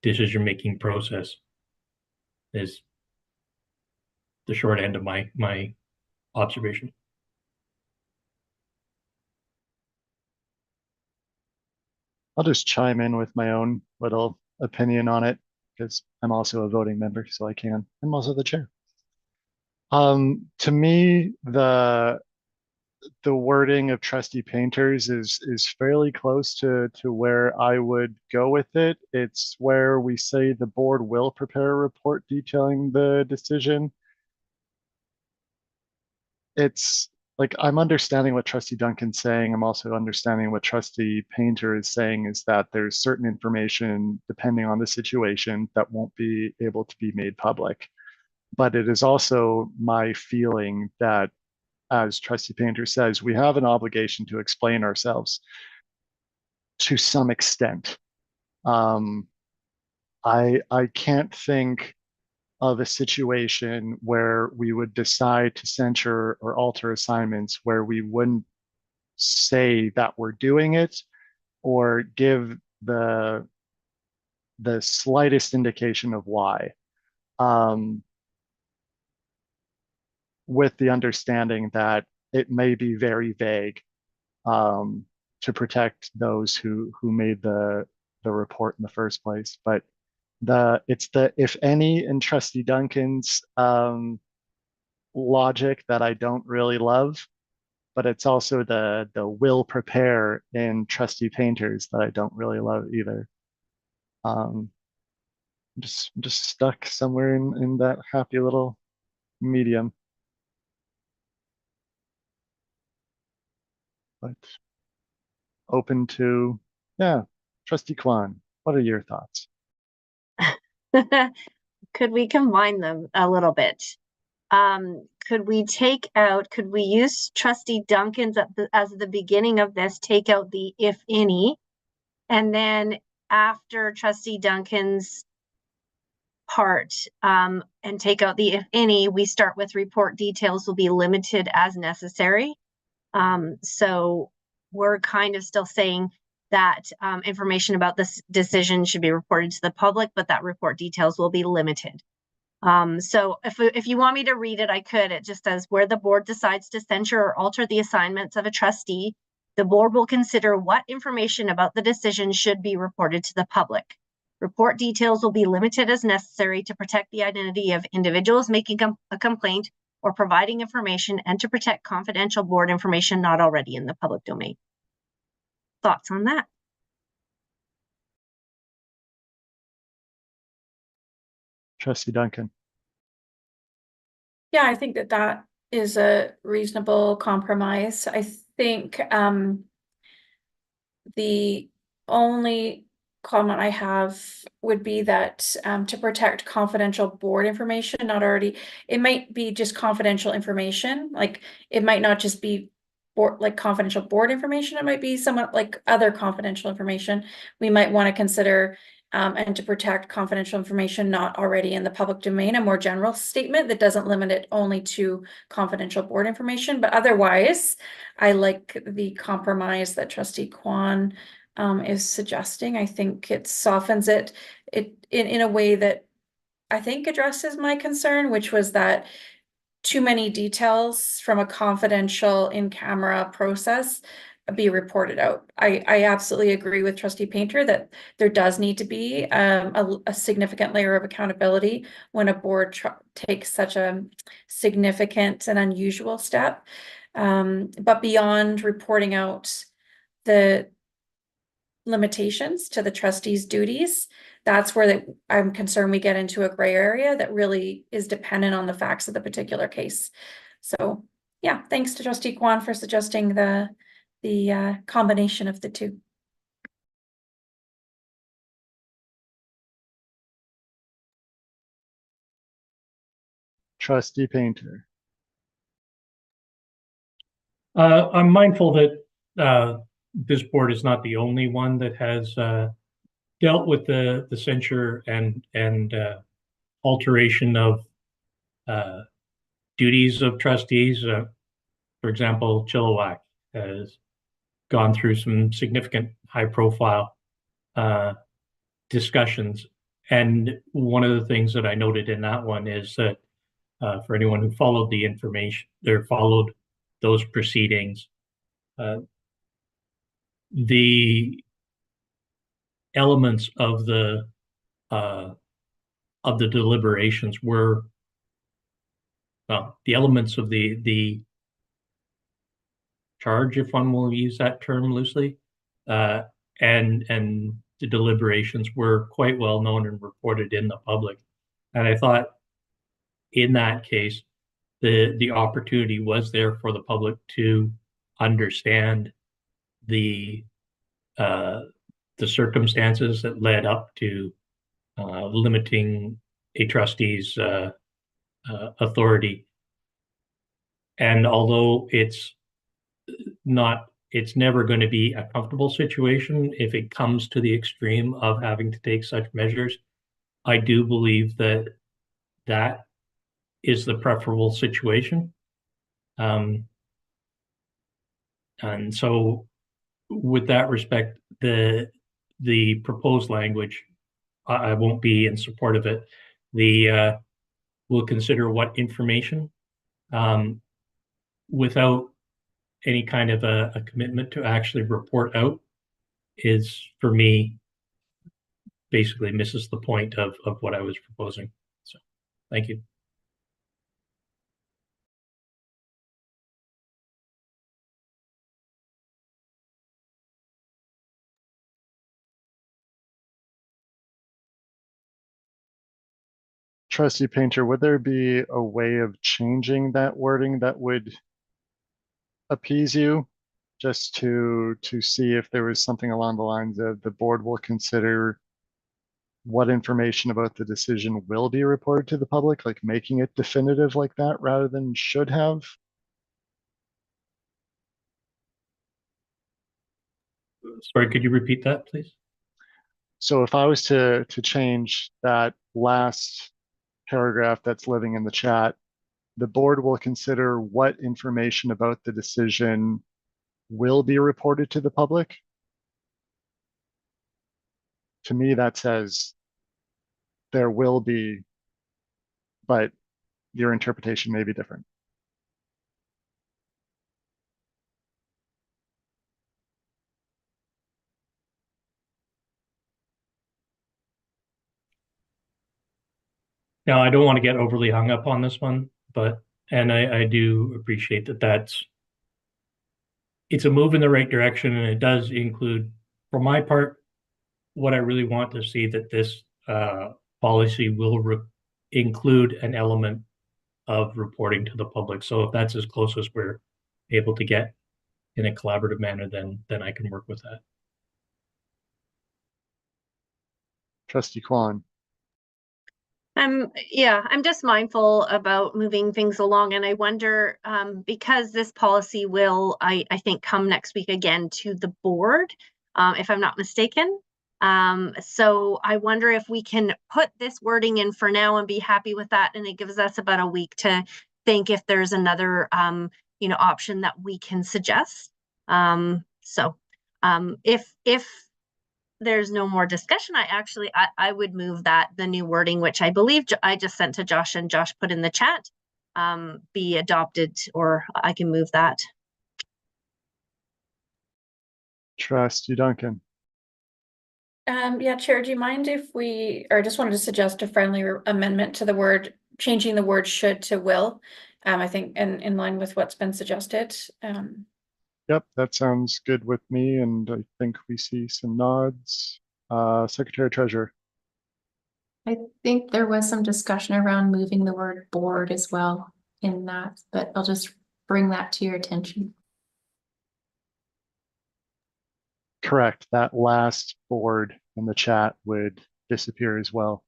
decision-making process. Is the short end of my observation. I'll just chime in with my own little opinion on it because I'm also a voting member, so I can. I'm also the chair. To me, the wording of Trustee Painter's is fairly close to where I would go with it. It's where we say the board will prepare a report detailing the decision. It's like I'm understanding what Trustee Duncan's saying. I'm also understanding what Trustee Painter is saying is that there's certain information, depending on the situation, that won't be able to be made public. But it is also my feeling that, as Trustee Painter says, we have an obligation to explain ourselves to some extent. I can't think of a situation where we would decide to censure or alter assignments where we wouldn't say that we're doing it or give the slightest indication of why. With the understanding that it may be very vague to protect those who made the report in the first place. But it's the if any in Trustee Duncan's logic that I don't really love, but it's also the will prepare in Trustee Painter's that I don't really love either. I'm just stuck somewhere in that happy little medium. But open to, yeah, Trustee Kwan, what are your thoughts? Could we combine them a little bit? Could we use Trustee Duncan's as the beginning of this, take out the if any, and then after Trustee Duncan's part, and take out the if any, we start with report details will be limited as necessary. So we're kind of still saying that information about this decision should be reported to the public, but that report details will be limited. So if you want me to read it, I could. It just says, where the board decides to censure or alter the assignments of a trustee, the board will consider what information about the decision should be reported to the public. Report details will be limited as necessary to protect the identity of individuals making a complaint or providing information and to protect confidential board information not already in the public domain. Thoughts on that? Trustee Duncan. Yeah, I think that that is a reasonable compromise. I think the only comment I have would be that to protect confidential board information, not already, it might be just confidential information. Like it might not just be board, like confidential board information. It might be somewhat like other confidential information. We might want to consider and to protect confidential information not already in the public domain, a more general statement that doesn't limit it only to confidential board information. But otherwise, I like the compromise that Trustee Kwan is suggesting. I think it softens it in a way that I think addresses my concern, which was that too many details from a confidential in-camera process be reported out. I absolutely agree with Trustee Painter that there does need to be a significant layer of accountability when a board takes such a significant and unusual step. But beyond reporting out the limitations to the trustees' duties, that's where I'm concerned we get into a gray area that really is dependent on the facts of the particular case. So yeah, thanks to Trustee Kwan for suggesting the combination of the two. Trustee Painter. I'm mindful that this board is not the only one that has dealt with the censure and alteration of duties of trustees. For example, Chilliwack has gone through some significant high-profile discussions. And one of the things that I noted in that one is that for anyone who followed the information or followed those proceedings, the elements of the deliberations were, well, the elements of the charge, if one will use that term loosely, and the deliberations were quite well known and reported in the public. And I thought in that case, the opportunity was there for the public to understand the circumstances that led up to limiting a trustee's authority. And although it's never going to be a comfortable situation if it comes to the extreme of having to take such measures, I do believe that that is the preferable situation. And so with that respect, the proposed language, I won't be in support of it. We'll consider what information without any kind of a commitment to actually report out is, for me, basically misses the point of what I was proposing. So thank you. Trustee Painter, would there be a way of changing that wording that would appease you? Just to see if there was something along the lines of the board will consider what information about the decision will be reported to the public, like making it definitive like that rather than should have? Sorry, could you repeat that, please? So if I was to change that last paragraph that's living in the chat, the board will consider what information about the decision will be reported to the public. To me, that says there will be, but your interpretation may be different. Now, I don't want to get overly hung up on this one, but, and I do appreciate that it's a move in the right direction, and it does include, for my part, what I really want to see that this policy will include an element of reporting to the public. So if that's as close as we're able to get in a collaborative manner, then I can work with that. Trustee Kwan. I'm just mindful about moving things along, and I wonder, because this policy will, I think, come next week again to the board, if I'm not mistaken. So I wonder if we can put this wording in for now and be happy with that, and it gives us about a week to think if there's another, option that we can suggest. If there's no more discussion, I would move that the new wording, which I believe I just sent to Josh and Josh put in the chat, be adopted, or I can move that. Trustee Duncan. Yeah, Chair, do you mind if I just wanted to suggest a friendly amendment to the word, changing the word should to will. I think in line with what's been suggested. Yep, that sounds good with me, and I think we see some nods. Secretary Treasurer. I think there was some discussion around moving the word board as well in that, but I'll just bring that to your attention. Correct. That last board in the chat would disappear as well.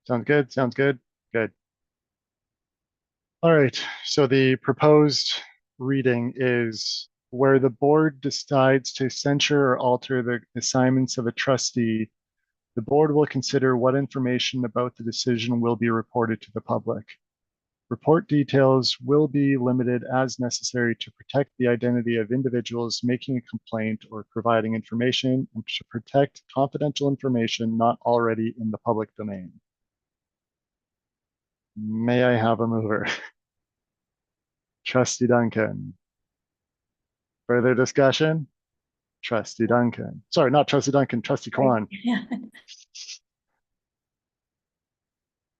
Sounds good. Sounds good. Good. All right. So the proposed reading is where the board decides to censure or alter the assignments of a trustee, the board will consider what information about the decision will be reported to the public. Report details will be limited as necessary to protect the identity of individuals making a complaint or providing information, and to protect confidential information not already in the public domain. May I have a mover? Trustee Duncan. Further discussion? Trustee Duncan. Sorry, not Trustee Duncan, Trustee Kwan. Yeah.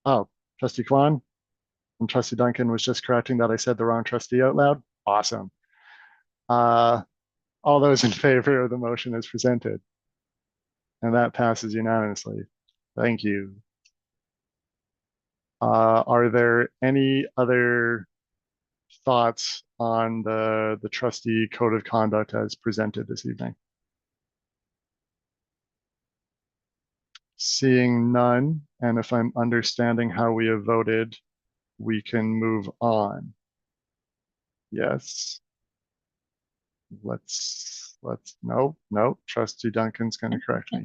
Oh, Trustee Kwan? And Trustee Duncan was just correcting that I said the wrong trustee out loud. Awesome. All those in favor of the motion as presented. And that passes unanimously. Thank you. Are there any other thoughts on the trustee code of conduct as presented this evening? Seeing none, and if I'm understanding how we have voted, we can move on. Yes. No, Trustee Duncan's going to correct me.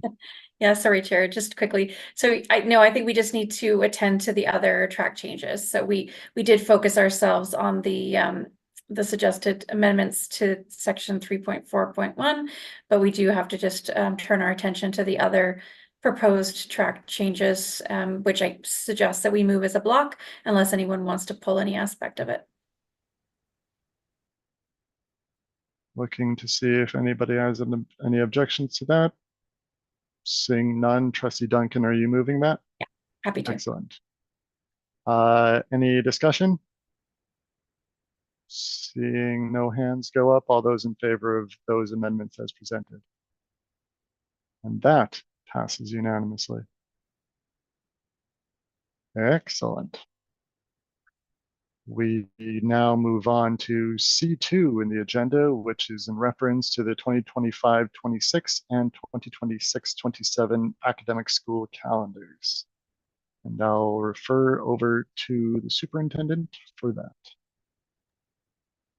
Yeah, sorry, Chair, just quickly. So I think we just need to attend to the other track changes. So we did focus ourselves on the suggested amendments to section 3.4.1, but we do have to just turn our attention to the other proposed track changes, which I suggest that we move as a block unless anyone wants to pull any aspect of it. Looking to see if anybody has any objections to that. Seeing none, Trustee Duncan, are you moving that? Yeah, happy to. Excellent. Any discussion? Seeing no hands go up, all those in favor of those amendments as presented. And that passes unanimously. Excellent. We now move on to C2 in the agenda, which is in reference to the 2025-26 and 2026-27 academic school calendars. And I'll refer over to the superintendent for that.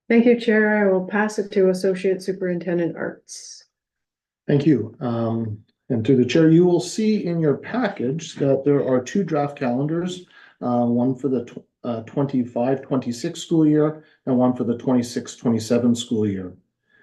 Thank you, Chair. I will pass it to Associate Superintendent Arts. Thank you. And through the chair, you will see in your package that there are two draft calendars, one for the 25-26 school year and one for the 26-27 school year.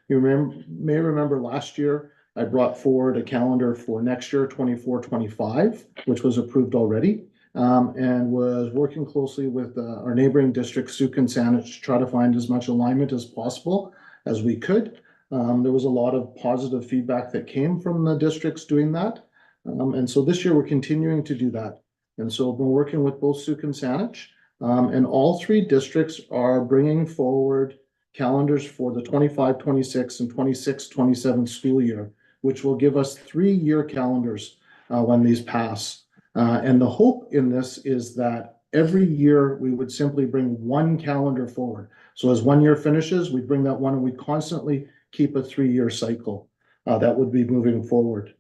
You may remember last year, I brought forward a calendar for next year, 24-25, which was approved already, and was working closely with our neighboring district, Suk and Saanich, to try to find as much alignment as possible as we could. There was a lot of positive feedback that came from the districts doing that. And so this year we're continuing to do that. And so we're working with both Suk and Saanich, and all three districts are bringing forward calendars for the 25-26 and 26-27 school year, which will give us 3-year calendars when these pass. And the hope in this is that every year we would simply bring one calendar forward. So as 1 year finishes, we bring that one and we constantly keep a 3-year cycle that would be moving forward.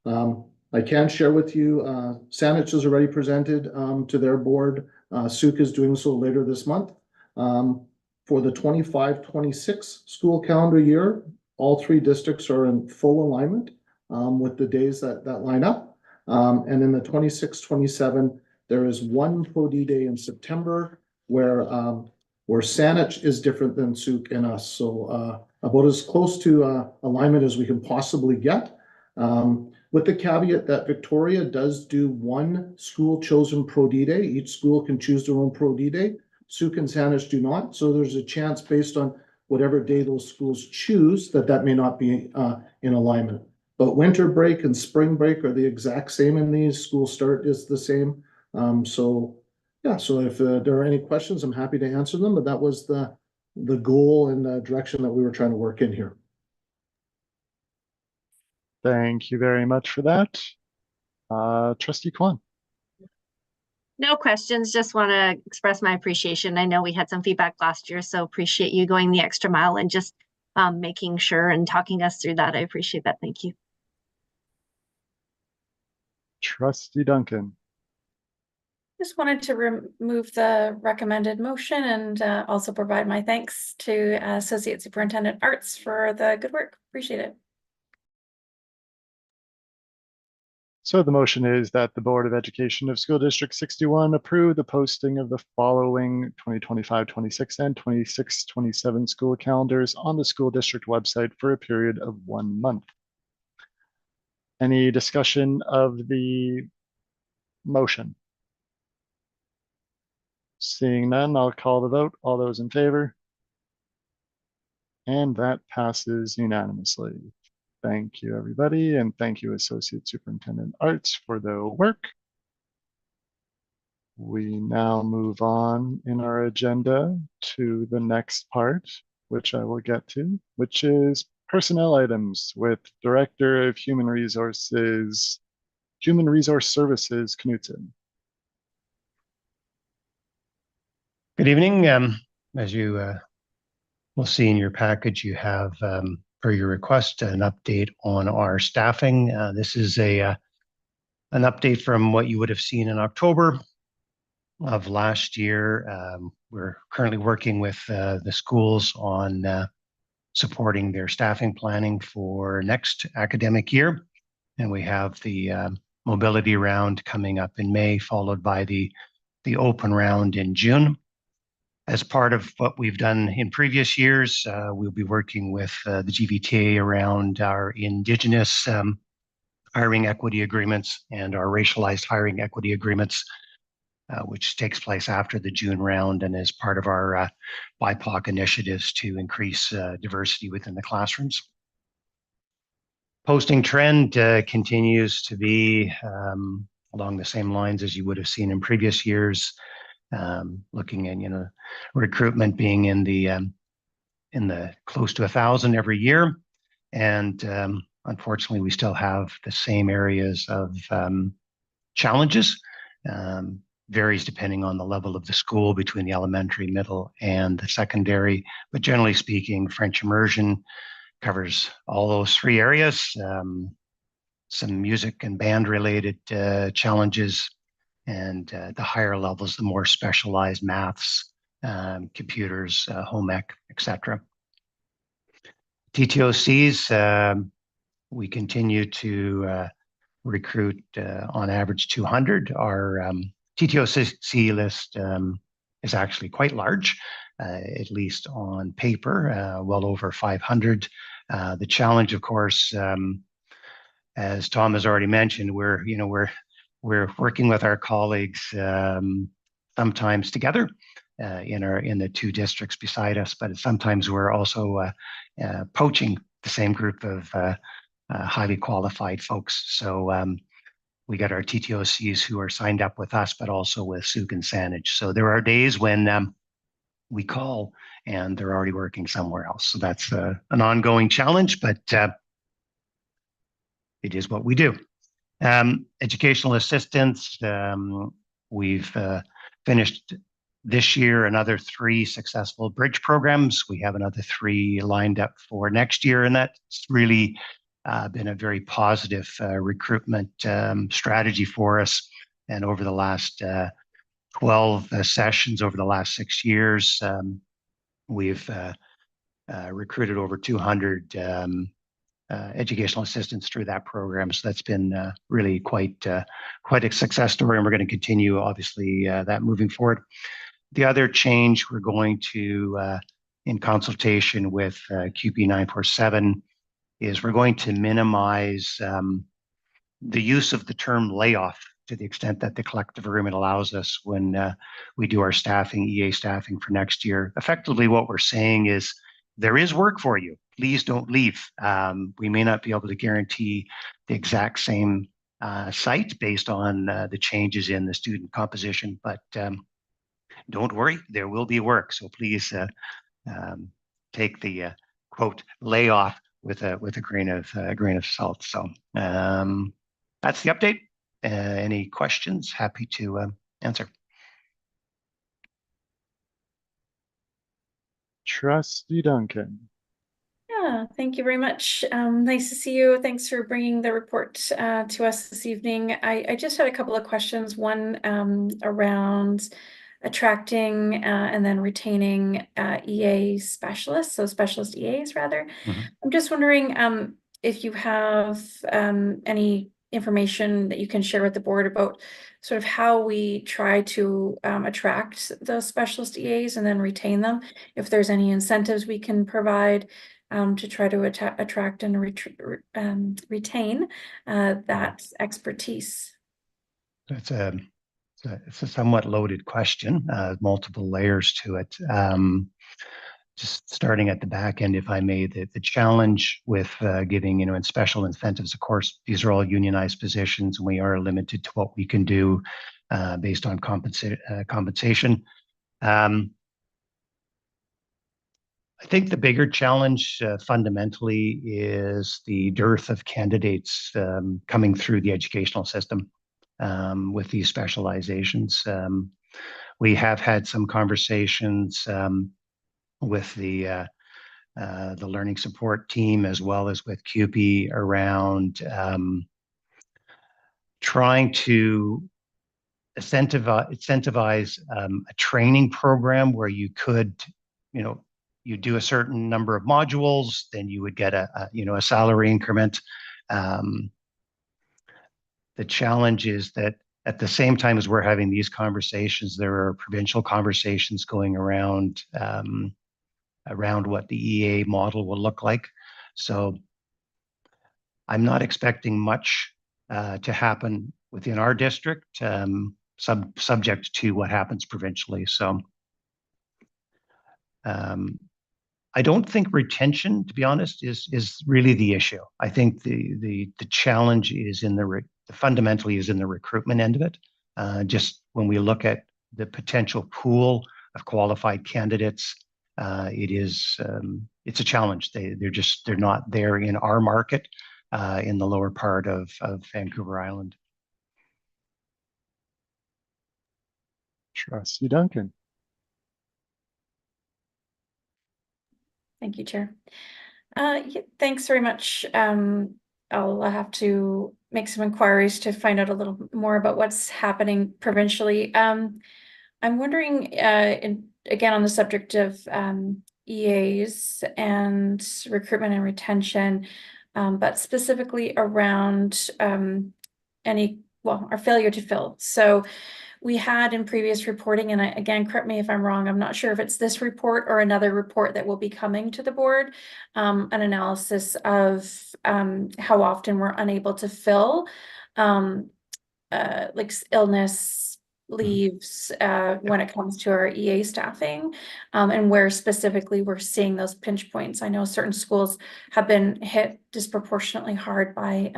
I can share with you, Saanich has already presented to their board. Suk is doing so later this month. For the 25-26 school calendar year, all 3 districts are in full alignment with the days that line up. And in the 26-27, there is one Pro D day in September where Saanich is different than Suk and us. So about as close to alignment as we can possibly get. With the caveat that Victoria does do one school chosen Pro D day. Each school can choose their own Pro D day. Suk and Saanich do not. So there's a chance based on whatever day those schools choose that may not be in alignment. But winter break and spring break are the exact same in these. School start is the same. So if there are any questions, I'm happy to answer them. But that was the goal and the direction that we were trying to work in here. Thank you very much for that. Trustee Kwan. No questions, just want to express my appreciation. I know we had some feedback last year, so appreciate you going the extra mile and just making sure and talking us through that. I appreciate that. Thank you. Trustee Duncan. Just wanted to remove the recommended motion and also provide my thanks to Associate Superintendent Arts for the good work. Appreciate it. So the motion is that the Board of Education of School District 61 approve the posting of the following 2025-26 and 26-27 school calendars on the school district website for a period of 1 month. Any discussion of the motion? Seeing none, I'll call the vote. All those in favor? And that passes unanimously. Thank you, everybody, and thank you, Associate Superintendent Arts, for the work. We now move on in our agenda to the next part, which I will get to, which is personnel items with Director of Human Resource Services, Knutson. Good evening. As you will see in your package, you have, per your request, an update on our staffing. This is an update from what you would have seen in October of last year. We're currently working with the schools on supporting their staffing planning for next academic year. And we have the mobility round coming up in May, followed by the open round in June. As part of what we've done in previous years, we'll be working with the GVTA around our Indigenous hiring equity agreements and our racialized hiring equity agreements, which takes place after the June round and is part of our BIPOC initiatives to increase diversity within the classrooms. Posting trend continues to be along the same lines as you would have seen in previous years. Looking at recruitment being in the close to 1,000 every year, and unfortunately we still have the same areas of challenges. Varies depending on the level of the school between the elementary, middle, and the secondary. But generally speaking, French immersion covers all those 3 areas. Some music and band related challenges. And the higher levels, the more specialized maths, computers, home ec, etc. TTOCs, we continue to recruit on average 200. Our TTOC list is actually quite large, at least on paper, well over 500. The challenge, of course, as Tom has already mentioned, we're working with our colleagues sometimes together in the 2 districts beside us, but sometimes we're also poaching the same group of highly qualified folks. So we got our TTOCs who are signed up with us, but also with Suk and Saanich. So there are days when we call and they're already working somewhere else. So that's an ongoing challenge, but it is what we do. Educational assistance, we've finished this year another 3 successful bridge programs. We have another 3 lined up for next year, and that's really been a very positive recruitment strategy for us. And over the last 12 sessions over the last 6 years, we've recruited over 200 educational assistants through that program. So that's been really quite a success story, and we're going to continue, obviously, that moving forward. The other change we're going to, in consultation with QP 947, is we're going to minimize the use of the term layoff to the extent that the collective agreement allows us when we do our staffing, EA staffing for next year. Effectively, what we're saying is there is work for you. Please don't leave. We may not be able to guarantee the exact same site based on the changes in the student composition, but don't worry, there will be work. So please take the quote layoff with a grain of salt. So that's the update. Any questions? Happy to answer. Trustee Duncan. Yeah, thank you very much. Nice to see you. Thanks for bringing the report to us this evening. I just had a couple of questions. One around attracting and then retaining EA specialists, so specialist EAs rather. Mm-hmm. I'm just wondering if you have any information that you can share with the board about sort of how we try to attract those specialist EAs and then retain them, if there's any incentives we can provide to try to attract and retain that expertise. It's a somewhat loaded question, multiple layers to it. Just starting at the back end, if I may, the challenge with giving, in special incentives, of course, these are all unionized positions, and we are limited to what we can do based on compensation. I think the bigger challenge fundamentally is the dearth of candidates coming through the educational system with these specializations. We have had some conversations with the learning support team as well as with QP around trying to incentivize a training program where you could, you do a certain number of modules, then you would get a salary increment. The challenge is that at the same time as we're having these conversations, there are provincial conversations going around what the EA model will look like. So I'm not expecting much to happen within our district, subject to what happens provincially. So I don't think retention, to be honest, is really the issue. I think the challenge is fundamentally is in the recruitment end of it. Just when we look at the potential pool of qualified candidates, it's a challenge. They're not there in our market in the lower part of Vancouver Island. Trustee Duncan. Thank you, Chair. Yeah, thanks very much. I'll have to make some inquiries to find out a little more about what's happening provincially. I'm wondering, again, on the subject of EAs and recruitment and retention, but specifically around our failure to fill. So we had in previous reporting, and again, correct me if I'm wrong, I'm not sure if it's this report or another report that will be coming to the board, an analysis of how often we're unable to fill like illness leaves when it comes to our EA staffing, and where specifically we're seeing those pinch points. I know certain schools have been hit disproportionately hard by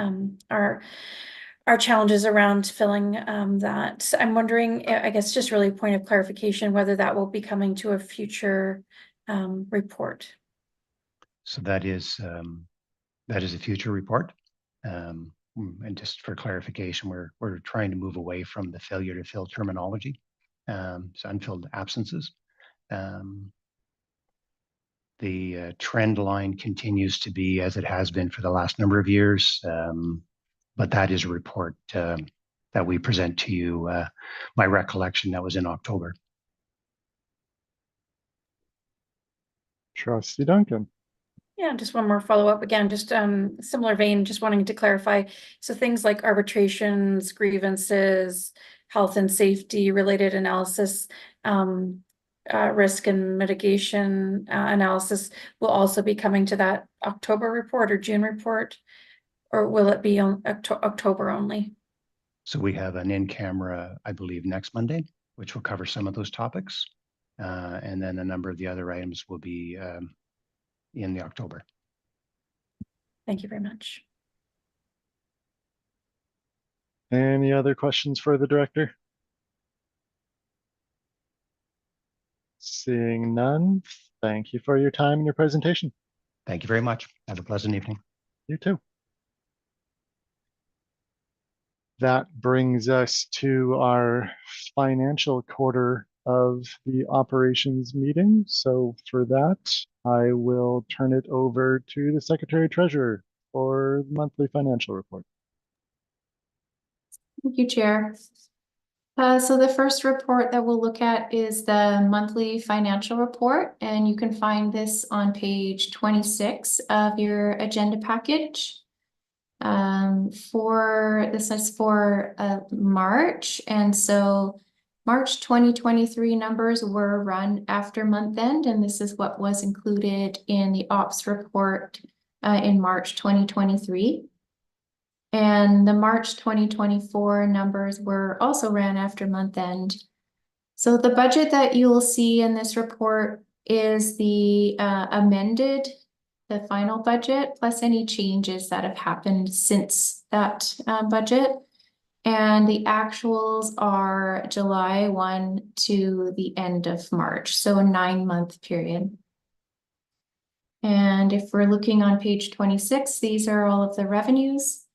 our challenges around filling that. I'm wondering, I guess just really a point of clarification, whether that will be coming to a future report. So that is a future report. And just for clarification, we're trying to move away from the failure to fill terminology, so unfilled absences. The trend line continues to be as it has been for the last number of years, but that is a report that we present to you. My recollection, that was in October. Trustee Duncan. Yeah, just one more follow-up again, just similar vein, just wanting to clarify. So things like arbitrations, grievances, health and safety related analysis, risk and mitigation analysis will also be coming to that October report or June report, or will it be on October only? So we have an in-camera, I believe, next Monday, which will cover some of those topics. And then a number of the other items will be in the October. Thank you very much. Any other questions for the director? Seeing none, thank you for your time and your presentation. Thank you very much. Have a pleasant evening. You too. That brings us to our financial quarter of the operations meeting. So for that, I will turn it over to the Secretary Treasurer for the monthly financial report. Thank you, Chair. So the first report that we'll look at is the monthly financial report, and you can find this on page 26 of your agenda package. This is for March, and so March 2023 numbers were run after month end, and this is what was included in the ops report in March 2023. And the March 2024 numbers were also ran after month end. So the budget that you will see in this report is the amended, the final budget, plus any changes that have happened since that budget. And the actuals are July 1 to the end of March, so a 9-month period. And if we're looking on page 26, these are all of the revenues.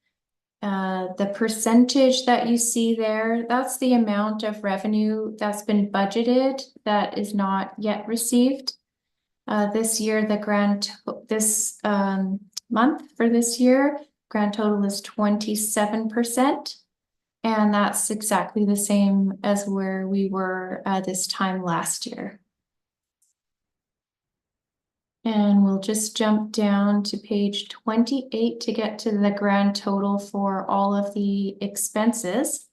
The percentage that you see there, that's the amount of revenue that's been budgeted that is not yet received. This year, this month for this year, grand total is 27%. And that's exactly the same as where we were this time last year. And we'll just jump down to page 28 to get to the grand total for all of the expenses.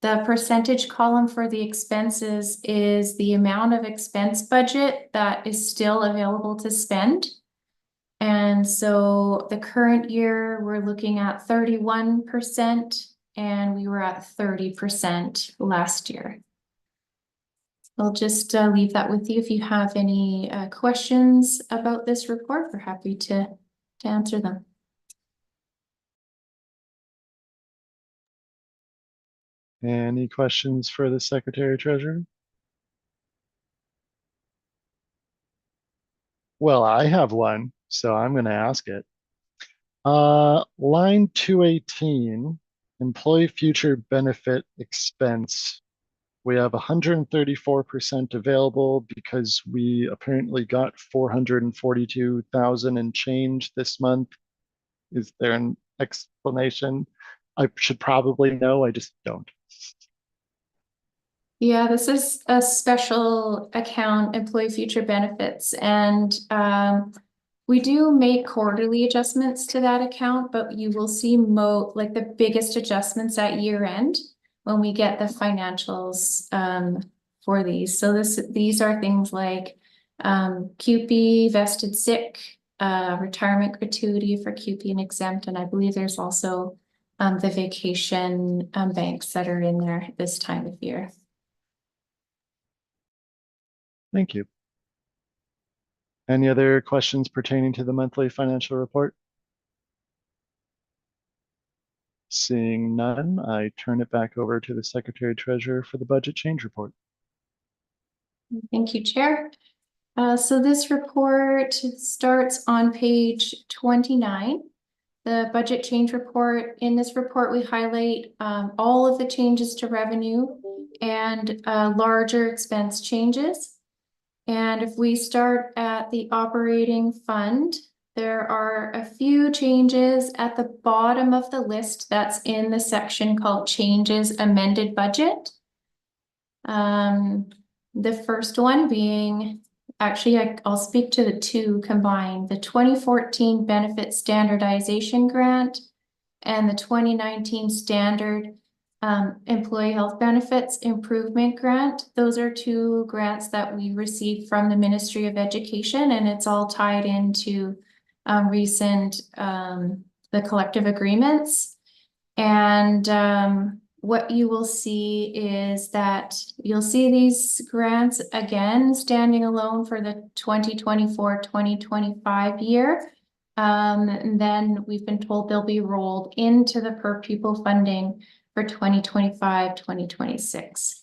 The percentage column for the expenses is the amount of expense budget that is still available to spend. And so the current year, we're looking at 31%, and we were at 30% last year. I'll just leave that with you. If you have any questions about this report, we're happy to answer them. Any questions for the Secretary Treasurer? Well, I have one, so I'm going to ask it. Line 218, employee future benefit expense. We have 134% available because we apparently got 442,000 and change this month. Is there an explanation? I should probably know, I just don't. Yeah, this is a special account, employee future benefits, and we do make quarterly adjustments to that account, but you will see like the biggest adjustments at year end when we get the financials for these. So these are things like QP, vested sick, retirement gratuity for QP and exempt, and I believe there's also the vacation banks that are in there this time of year. Thank you. Any other questions pertaining to the monthly financial report? Seeing none, I turn it back over to the Secretary Treasurer for the budget change report. Thank you, Chair. So this report starts on page 29. the budget change report. In this report, we highlight all of the changes to revenue and larger expense changes. And if we start at the operating fund, there are a few changes at the bottom of the list that's in the section called Changes Amended Budget. The first one being, actually, I'll speak to the two combined, the 2014 Benefit Standardization Grant and the 2019 Standard Employee Health Benefits Improvement Grant. Those are two grants that we received from the Ministry of Education, and it's all tied into recent the collective agreements. And what you will see is that you'll see these grants again standing alone for the 2024-2025 year. And then we've been told they'll be rolled into the per pupil funding for 2025-2026.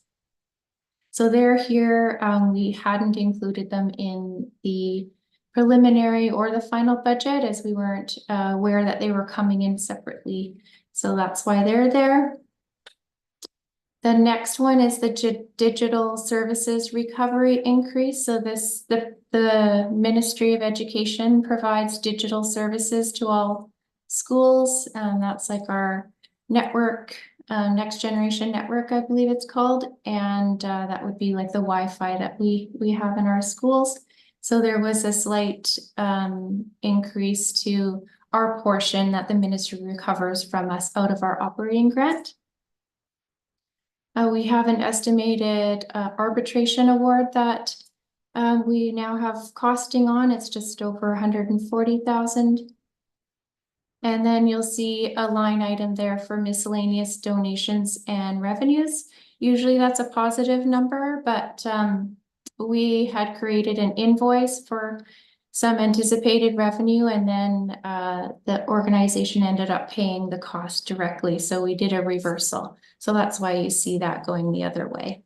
So they're here. We hadn't included them in the preliminary or the final budget as we weren't aware that they were coming in separately. So that's why they're there. The next one is the digital services recovery increase. So the Ministry of Education provides digital services to all schools. That's like our network, next generation network, I believe it's called. And that would be like the Wi-Fi that we have in our schools. So there was a slight increase to our portion that the ministry recovers from us out of our operating grant. We have an estimated arbitration award that we now have costing on. It's just over 140,000. And then you'll see a line item there for miscellaneous donations and revenues. Usually that's a positive number, but we had created an invoice for some anticipated revenue, and then the organization ended up paying the cost directly. So we did a reversal. So that's why you see that going the other way.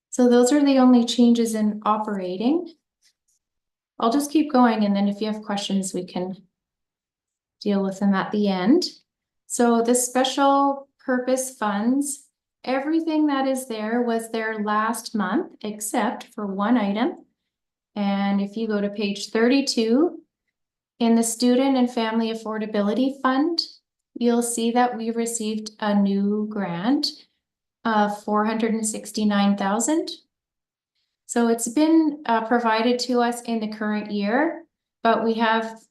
So those are the only changes in operating. I'll just keep going, and then if you have questions, we can deal with them at the end. So the special purpose funds, everything that is there was there last month, except for one item. And if you go to page 32, in the Student and Family Affordability Fund, you'll see that we received a new grant of $469,000. So it's been provided to us in the current year, but we have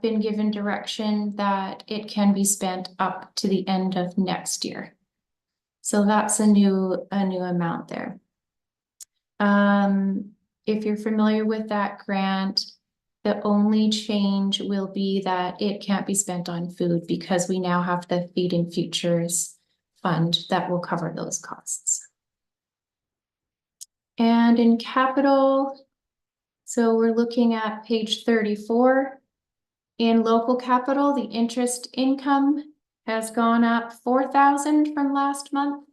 been given direction that it can be spent up to the end of next year. So that's a new amount there. If you're familiar with that grant, the only change will be that it can't be spent on food because we now have the Feeding Futures fund that will cover those costs. And in capital, so we're looking at page 34. In local capital, the interest income has gone up 4,000 from last month.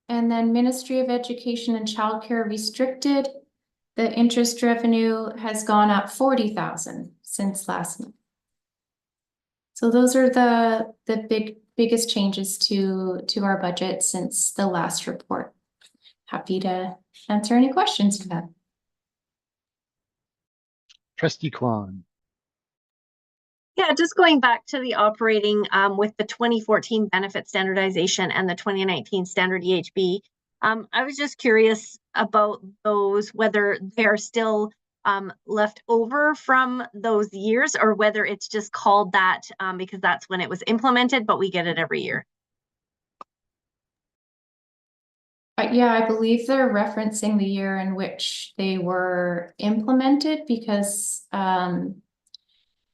And then Ministry of Education and Childcare restricted, the interest revenue has gone up 40,000 since last month. So those are the biggest changes to our budget since the last report. Happy to answer any questions you have. Trustee Kwan. Yeah, just going back to the operating with the 2014 benefit standardization and the 2019 standard EHB. I was just curious about those, whether they're still left over from those years or whether it's just called that because that's when it was implemented, but we get it every year. Yeah, I believe they're referencing the year in which they were implemented because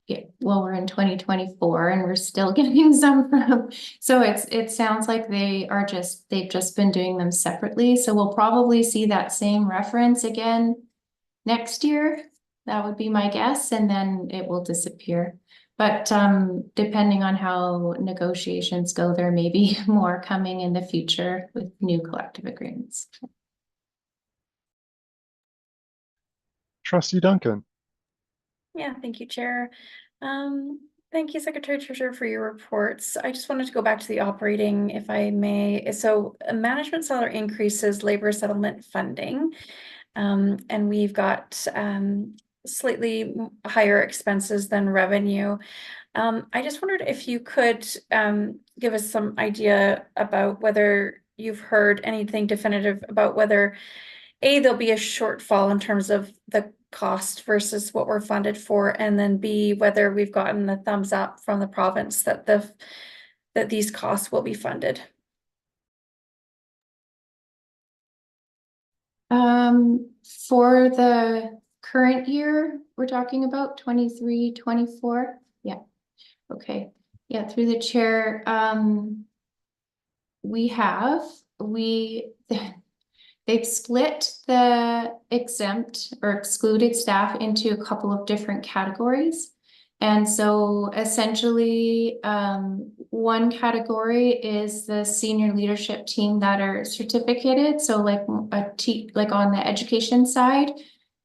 yeah, well, we're in 2024 and we're still getting some from, so it sounds like they've just been doing them separately. So we'll probably see that same reference again next year. That would be my guess, and then it will disappear. But depending on how negotiations go, there may be more coming in the future with new collective agreements. Trustee Duncan. Yeah, thank you, Chair. Thank you, Secretary Treasurer, for your reports. I just wanted to go back to the operating, if I may. So management salary increases, labor settlement funding. And we've got slightly higher expenses than revenue. I just wondered if you could give us some idea about whether you've heard anything definitive about whether there'll be a shortfall in terms of the cost versus what we're funded for, and then B, whether we've gotten the thumbs up from the province that these costs will be funded. For the current year, we're talking about 23, 24. Yeah. Okay. Yeah, through the chair, they've split the exempt or excluded staff into a couple of different categories. And so essentially, one category is the senior leadership team that are certificated. So like like on the education side.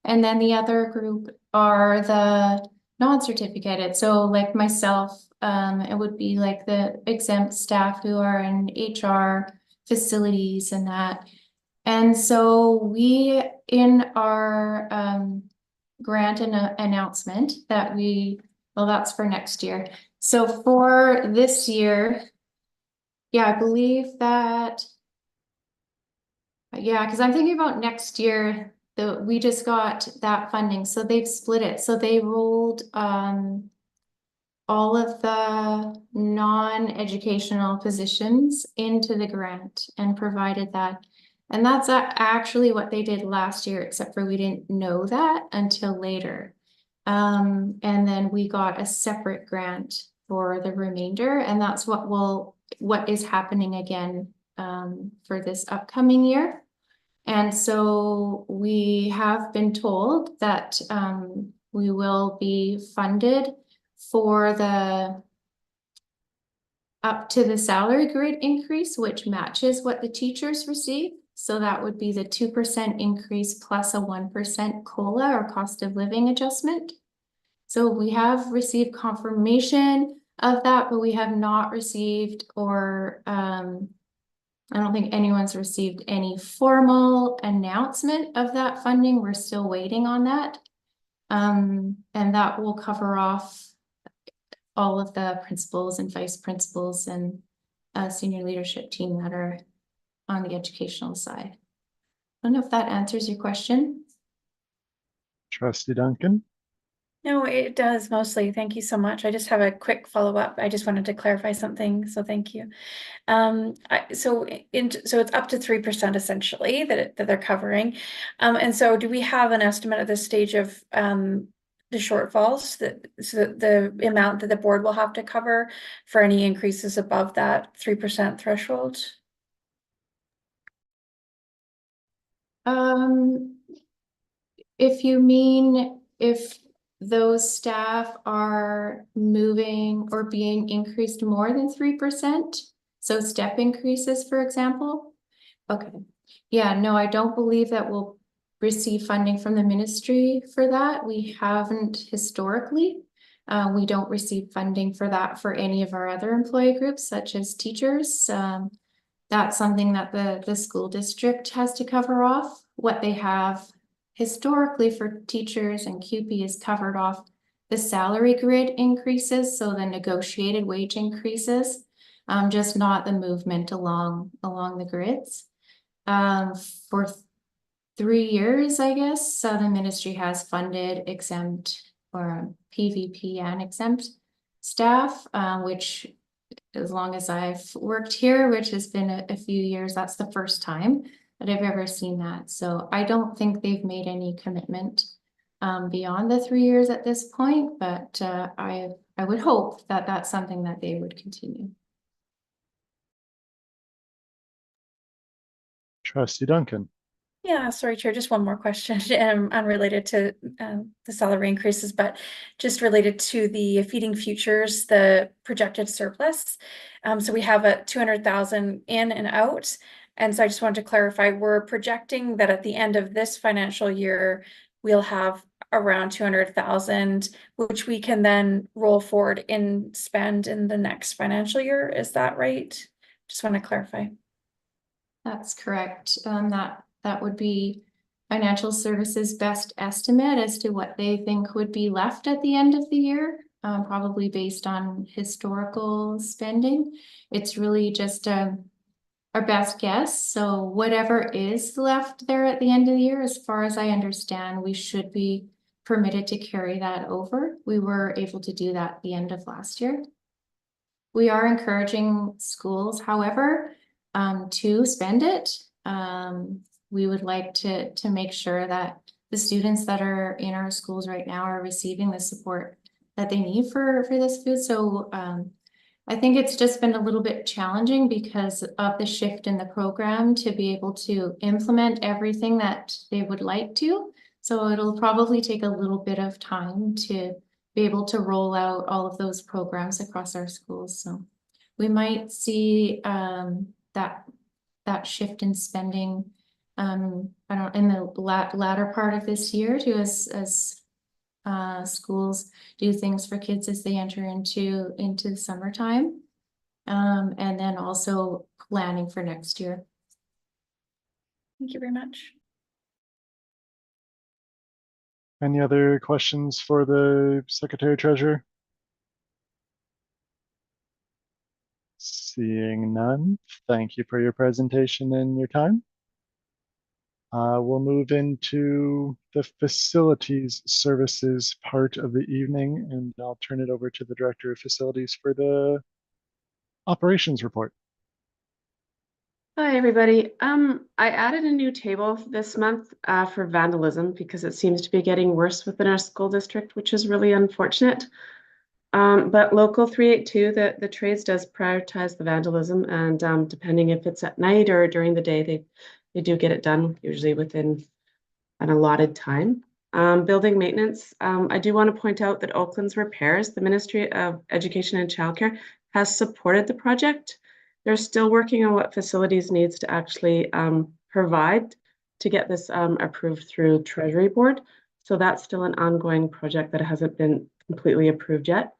And then the other group are the non-certificated. So like myself, it would be like the exempt staff who are in HR, facilities and that. And so we, in our grant announcement that well, that's for next year. So for this year, yeah, I believe that, yeah, because I'm thinking about next year, we just got that funding, so they've split it. So they rolled all of the non-educational positions into the grant and provided that. And that's actually what they did last year, except for we didn't know that until later. And then we got a separate grant for the remainder, and that's what is happening again for this upcoming year. And so we have been told that we will be funded for the up to the salary grid increase, which matches what the teachers receive. So that would be the 2% increase plus a 1% COLA or cost of living adjustment. So we have received confirmation of that, but we have not received, or I don't think anyone's received any formal announcement of that funding. We're still waiting on that. And that will cover off all of the principals and vice principals and senior leadership team that are on the educational side. I don't know if that answers your question. Trustee Duncan? No, it does mostly. Thank you so much. I just have a quick follow-up. I just wanted to clarify something, so thank you. So it's up to 3% essentially that they're covering. And so do we have an estimate at this stage of the shortfalls, so the amount that the board will have to cover for any increases above that 3% threshold? If you mean if those staff are moving or being increased more than 3%, so step increases, for example. Okay. Yeah, no, I don't believe that we'll receive funding from the ministry for that. We haven't historically. We don't receive funding for that for any of our other employee groups, such as teachers. That's something that the school district has to cover off. What they have historically for teachers and QP is covered off the salary grid increases, so the negotiated wage increases, just not the movement along the grids. For 3 years, I guess, so the ministry has funded exempt or PVP and exempt staff, which as long as I've worked here, which has been a few years, that's the first time that I've ever seen that. So I don't think they've made any commitment beyond the 3 years at this point, but I would hope that that's something that they would continue. Trustee Duncan? Yeah, sorry, Chair, just one more question, unrelated to the salary increases, but just related to the Feeding Futures, the projected surplus. So we have a 200,000 in and out. And so I just wanted to clarify, we're projecting that at the end of this financial year, we'll have around 200,000, which we can then roll forward in spend in the next financial year. Is that right? Just want to clarify. That's correct. That would be financial services best estimate as to what they think would be left at the end of the year, probably based on historical spending. It's really just our best guess. So whatever is left there at the end of the year, as far as I understand, we should be permitted to carry that over. We were able to do that at the end of last year. We are encouraging schools, however, to spend it. We would like to make sure that the students that are in our schools right now are receiving the support that they need for this food. So I think it's just been a little bit challenging because of the shift in the program to be able to implement everything that they would like to. So it'll probably take a little bit of time to be able to roll out all of those programs across our schools. So we might see that shift in spending I don't in the latter part of this year too, as schools do things for kids as they enter into the summertime, and then also planning for next year. Thank you very much. Any other questions for the Secretary Treasurer? Seeing none, thank you for your presentation and your time. We'll move into the facilities services part of the evening, and I'll turn it over to the Director of Facilities for the operations report. Hi, everybody. I added a new table this month for vandalism because it seems to be getting worse within our school district, which is really unfortunate. But Local 382, the trades does prioritize the vandalism, and depending if it's at night or during the day, they do get it done, usually within an allotted time. Building maintenance, I do want to point out that Oakland's Repairs, the Ministry of Education and Childcare, has supported the project. They're still working on what facilities needs to actually provide to get this approved through Treasury Board. So that's still an ongoing project that hasn't been completely approved yet.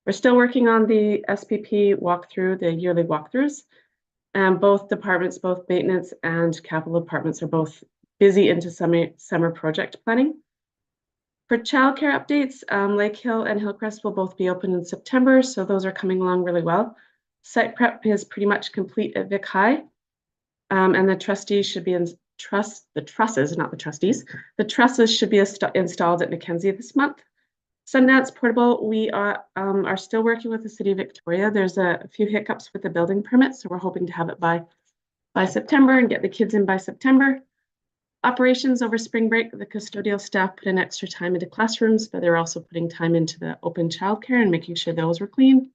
We're still working on the SPP walkthrough, the yearly walkthroughs. And both departments, both maintenance and capital departments, are both busy into summer project planning. For childcare updates, Lake Hill and Hillcrest will both be open in September, so those are coming along really well. Site prep is pretty much complete at Vic High, and the trustees should be the trusses, not the trustees. The trusses should be installed at Mackenzie this month. Sundance Portable, we are still working with the City of Victoria. There's a few hiccups with the building permit, so we're hoping to have it by September and get the kids in by September. Operations over spring break, the custodial staff put in extra time into classrooms, but they're also putting time into the open childcare and making sure those were clean.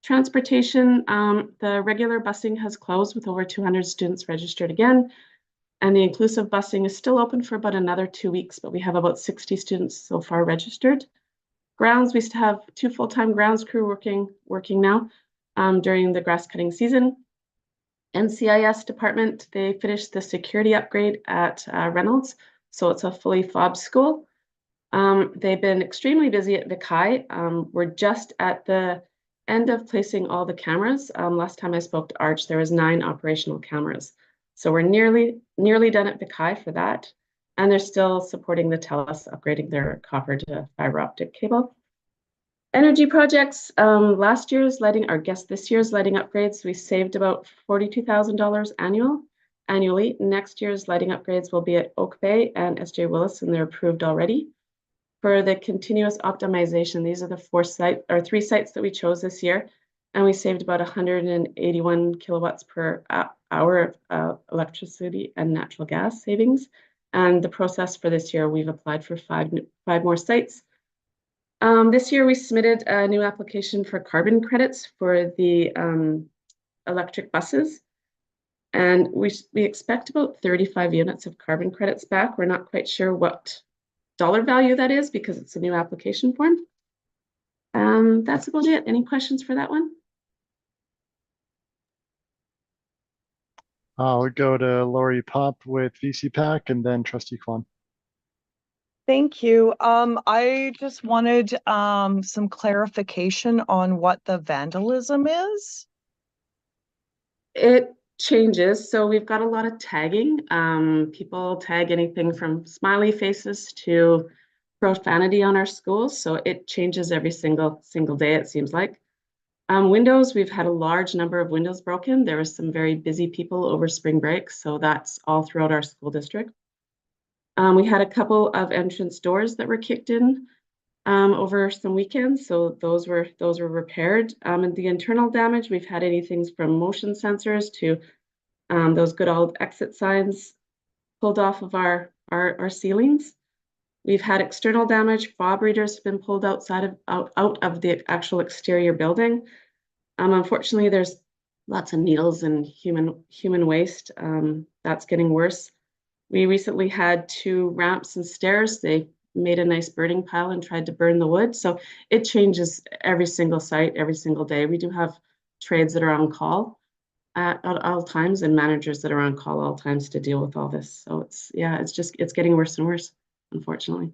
Transportation, the regular busing has closed with over 200 students registered again, and the inclusive busing is still open for about another 2 weeks, but we have about 60 students so far registered. Grounds, we still have 2 full-time grounds crew working now during the grass cutting season. NCIS department, they finished the security upgrade at Reynolds, so it's a fully fob school. They've been extremely busy at Vic High. We're just at the end of placing all the cameras. Last time I spoke to Arch, there was 9 operational cameras. So we're nearly done at Vic High for that. And they're still supporting the TELUS, upgrading their copper to fiber optic cable. Energy projects, last year's lighting, this year's lighting upgrades, we saved about $42,000 annually. Next year's lighting upgrades will be at Oak Bay and SJ Willis, and they're approved already. For the continuous optimization, these are the 3 sites that we chose this year, and we saved about 181 kilowatts per hour of electricity and natural gas savings. And the process for this year, we've applied for 5 more sites. This year, we submitted a new application for carbon credits for the electric buses. And we expect about 35 units of carbon credits back. We're not quite sure what dollar value that is because it's a new application form. That's about it. Any questions for that one? I'll go to Lori Pop with VC Pack and then Trustee Kwan. Thank you. I just wanted some clarification on what the vandalism is. It changes. So we've got a lot of tagging. People tag anything from smiley faces to profanity on our schools. So it changes every single day, it seems like. Windows, we've had a large number of windows broken. There were some very busy people over spring break, so that's all throughout our school district. We had a couple of entrance doors that were kicked in over some weekends, so those were repaired. And the internal damage, we've had anything from motion sensors to those good old exit signs pulled off of our ceilings. We've had external damage. Fob readers have been pulled out of the actual exterior building. Unfortunately, there's lots of needles and human waste. That's getting worse. We recently had 2 ramps and stairs. They made a nice burning pile and tried to burn the wood. So it changes every single site, every single day. We do have trades that are on call at all times and managers that are on call all times to deal with all this. So it's getting worse and worse, unfortunately.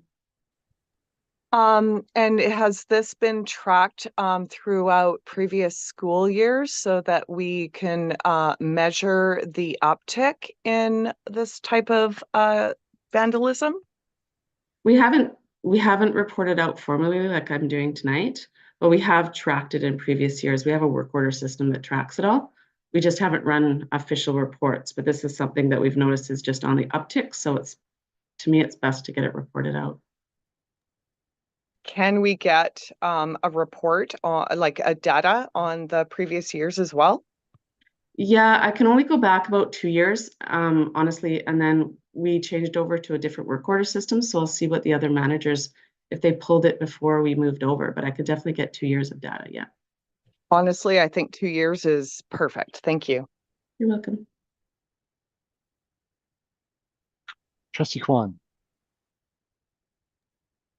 And has this been tracked throughout previous school years so that we can measure the uptick in this type of vandalism? We haven't reported out formally like I'm doing tonight, but we have tracked it in previous years. We have a work order system that tracks it all. We just haven't run official reports, but this is something that we've noticed is just on the uptick. So to me, it's best to get it reported out. Can we get a report on like a data on the previous years as well? Yeah, I can only go back about 2 years, honestly, and then we changed over to a different work order system. So I'll see what the other managers, if they pulled it before we moved over, but I could definitely get 2 years of data. Yeah. Honestly, I think 2 years is perfect. Thank you. You're welcome. Trustee Kwan.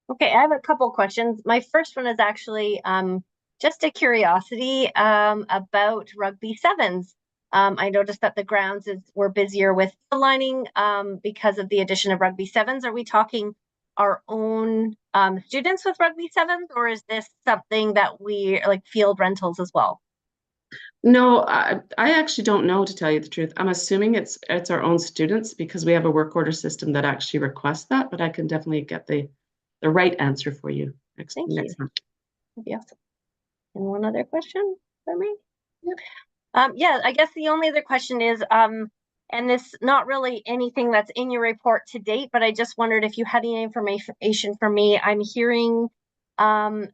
Okay, I have a couple questions. My first one is actually just a curiosity about rugby sevens. I noticed that the grounds were busier with lining because of the addition of rugby sevens. Are we talking our own students with rugby sevens, or is this something that we like field rentals as well? No, I actually don't know, to tell you the truth. I'm assuming it's our own students because we have a work order system that actually requests that, but I can definitely get the right answer for you next month. That'd be awesome. And one other question for me? Yeah, I guess the only other question is, and this not really anything that's in your report to date, but I just wondered if you had any information for me. I'm hearing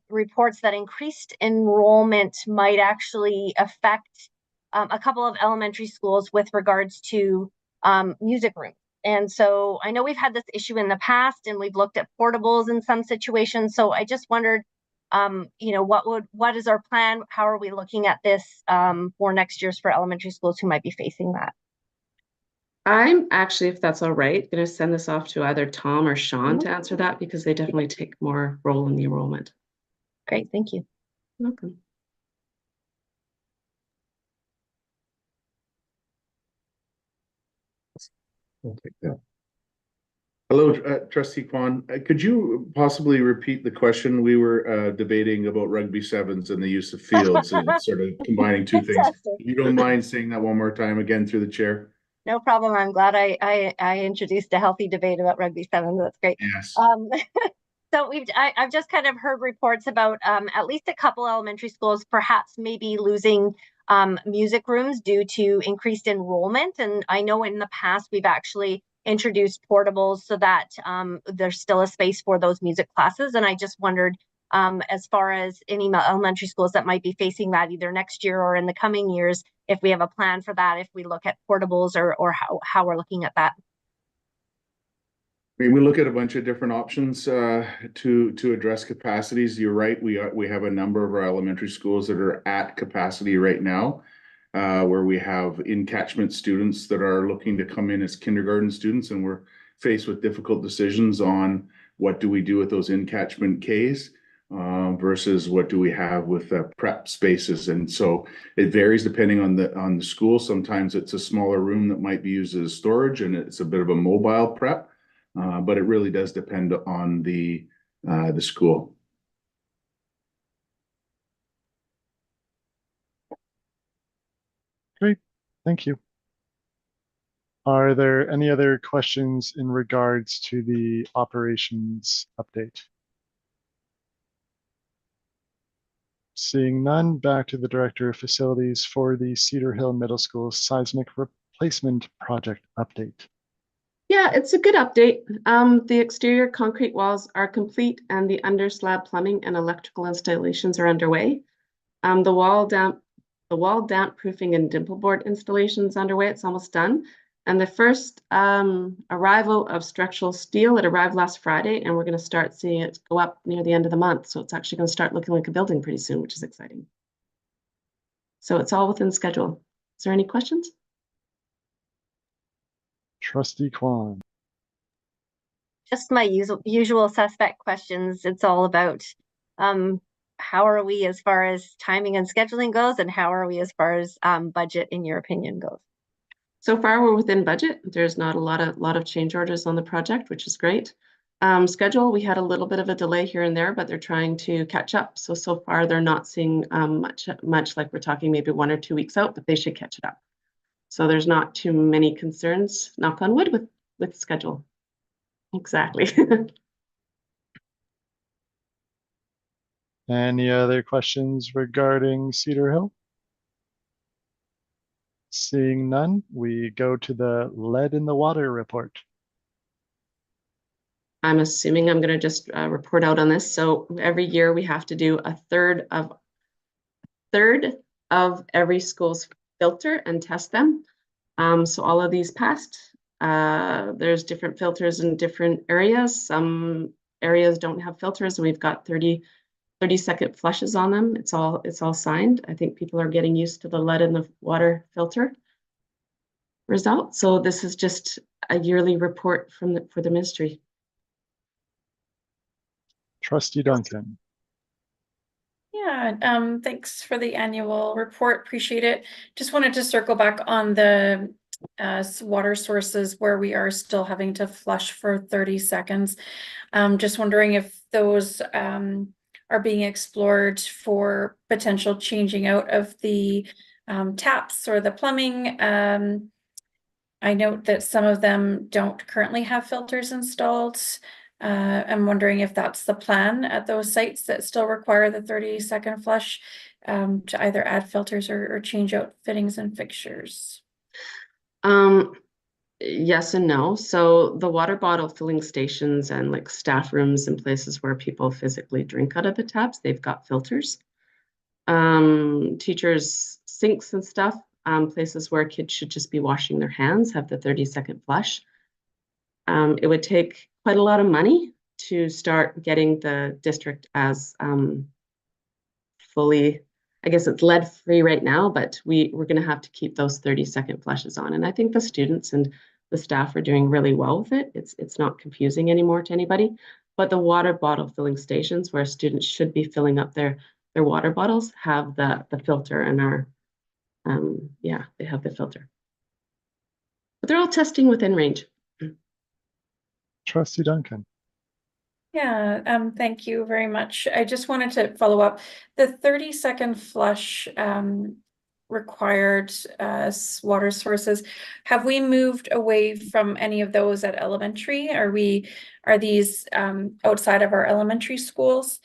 reports that increased enrollment might actually affect a couple of elementary schools with regards to music rooms. And so I know we've had this issue in the past and we've looked at portables in some situations. So I just wondered, what is our plan? How are we looking at this for next year's for elementary schools who might be facing that? I'm actually, if that's all right, going to send this off to either Tom or Sean to answer that because they definitely take more role in the enrollment. Great, thank you. You're welcome. I'll take that. Hello, Trustee Kwan. Could you possibly repeat the question? We were debating about rugby sevens and the use of fields and sort of combining 2 things. If you don't mind saying that one more time again through the chair. No problem. I'm glad I introduced a healthy debate about rugby sevens. That's great. Yes. So I've just kind of heard reports about at least a couple elementary schools perhaps maybe losing music rooms due to increased enrollment. And I know in the past we've actually introduced portables so that there's still a space for those music classes. And I just wondered, as far as any elementary schools that might be facing that either next year or in the coming years, if we have a plan for that, if we look at portables or how we're looking at that. I mean, we look at a bunch of different options to address capacities. You're right. We have a number of our elementary schools that are at capacity right now, where we have in-catchment students that are looking to come in as kindergarten students, and we're faced with difficult decisions on what do we do with those in-catchment Ks versus what do we have with prep spaces. And so it varies depending on the school. Sometimes it's a smaller room that might be used as storage, and it's a bit of a mobile prep. but it really does depend on the school. Great, thank you. Are there any other questions in regards to the operations update? Seeing none, back to the Director of Facilities for the Cedar Hill Middle School seismic replacement project update. Yeah, it's a good update. The exterior concrete walls are complete and the under slab plumbing and electrical installations are underway. The wall damp proofing and dimple board installation is underway. It's almost done. And the first arrival of structural steel, it arrived last Friday, and we're going to start seeing it go up near the end of the month. So it's actually going to start looking like a building pretty soon, which is exciting. So it's all within schedule. Is there any questions? Trustee Kwan. Just my usual suspect questions. It's all about how are we as far as timing and scheduling goes, and how are we as far as budget, in your opinion, goes? So far, we're within budget. There's not a lot of change orders on the project, which is great. Schedule, we had a little bit of a delay here and there, but they're trying to catch up. So far, they're not seeing much like we're talking maybe 1 or 2 weeks out, but they should catch it up. So there's not too many concerns, knock on wood, with schedule. Exactly. Any other questions regarding Cedar Hill? Seeing none, we go to the lead in the water report. I'm assuming I'm going to just report out on this. So every year we have to do a third of every school's filter and test them. So all of these passed. There's different filters in different areas. Some areas don't have filters, and we've got 30-second flushes on them. It's all signed. I think people are getting used to the lead in the water filter result. So this is just a yearly report for the ministry. Trustee Duncan. Yeah, thanks for the annual report. Appreciate it. Just wanted to circle back on the water sources where we are still having to flush for 30 seconds. Just wondering if those are being explored for potential changing out of the taps or the plumbing. I note that some of them don't currently have filters installed. I'm wondering if that's the plan at those sites that still require the 30-second flush, to either add filters or change out fittings and fixtures. Yes and no. So the water bottle filling stations and like staff rooms and places where people physically drink out of the taps, they've got filters. Teachers' sinks and stuff, places where kids should just be washing their hands, have the 30-second flush. It would take quite a lot of money to start getting the district as fully, I guess it's lead free right now, but we're going to have to keep those 30-second flushes on. And I think the students and the staff are doing really well with it. It's not confusing anymore to anybody. But the water bottle filling stations where students should be filling up their water bottles have the filter and are, yeah, they have the filter. But they're all testing within range. Trustee Duncan. Yeah, thank you very much. I just wanted to follow up. The 30-second flush required water sources, have we moved away from any of those at elementary? Are these outside of our elementary schools?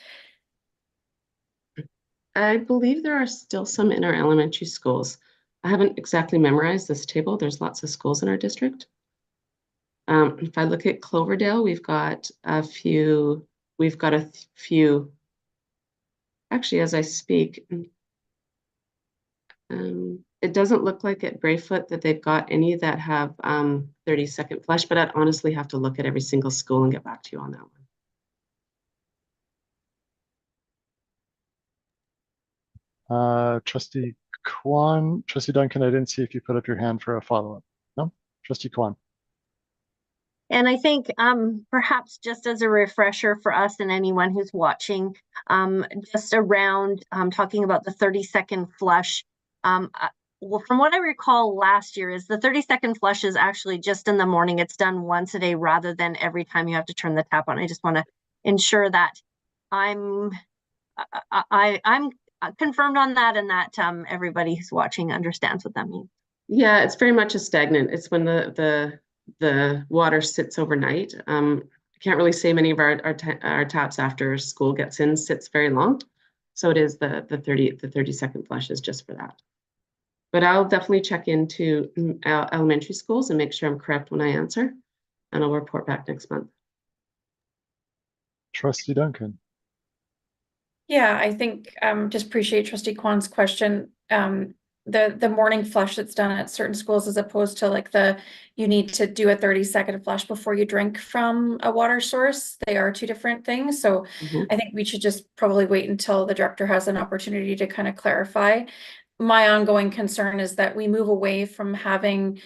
I believe there are still some in our elementary schools. I haven't exactly memorized this table. There's lots of schools in our district. If I look at Cloverdale, we've got a few, actually, as I speak. It doesn't look like at Brayfoot that they've got any that have 30-second flush, but I'd honestly have to look at every single school and get back to you on that one. Trustee Kwan. Trustee Duncan, I didn't see if you put up your hand for a follow-up. No? Trustee Kwan. And I think perhaps just as a refresher for us and anyone who's watching, just around talking about the 30-second flush, well, from what I recall last year, is the 30-second flush is actually just in the morning. It's done once a day rather than every time you have to turn the tap on. I just want to ensure that I'm confirmed on that, and that everybody who's watching understands what that means. Yeah, it's very much a stagnant. It's when the water sits overnight. I can't really say many of our taps after school gets in sits very long. So it is the 30-second flush is just for that. But I'll definitely check into elementary schools and make sure I'm correct when I answer, and I'll report back next month. Trustee Duncan. Yeah, I think just appreciate Trustee Kwan's question. The morning flush that's done at certain schools, as opposed to like you need to do a 30-second flush before you drink from a water source. They are two different things. So I think we should just probably wait until the director has an opportunity to kind of clarify. My ongoing concern is that we move away from asking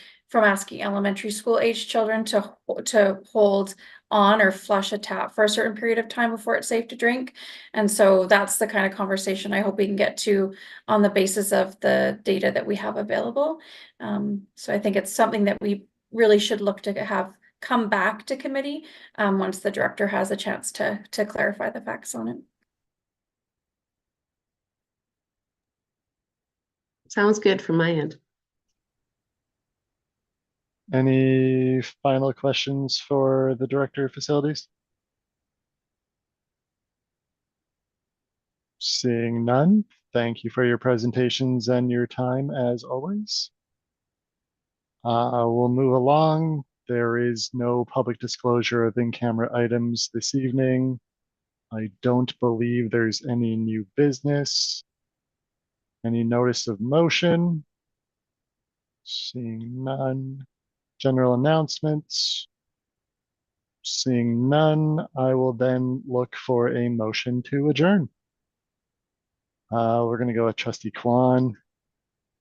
elementary school age children to hold on or flush a tap for a certain period of time before it's safe to drink. And so that's the kind of conversation I hope we can get to on the basis of the data that we have available. So I think it's something that we really should look to have come back to committee once the director has a chance to clarify the facts on it. Sounds good from my end. Any final questions for the Director of Facilities? Seeing none, thank you for your presentations and your time as always. We'll move along. There is no public disclosure of in-camera items this evening. I don't believe there's any new business. Any notice of motion? Seeing none. General announcements? Seeing none, I will then look for a motion to adjourn. We're going to go with Trustee Kwan.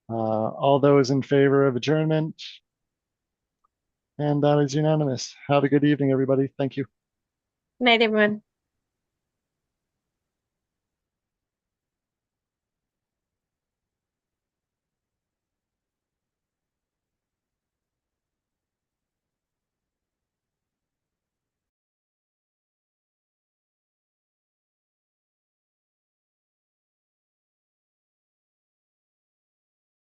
All those in favor of adjournment? And that is unanimous. Have a good evening, everybody. Thank you. Good night, everyone.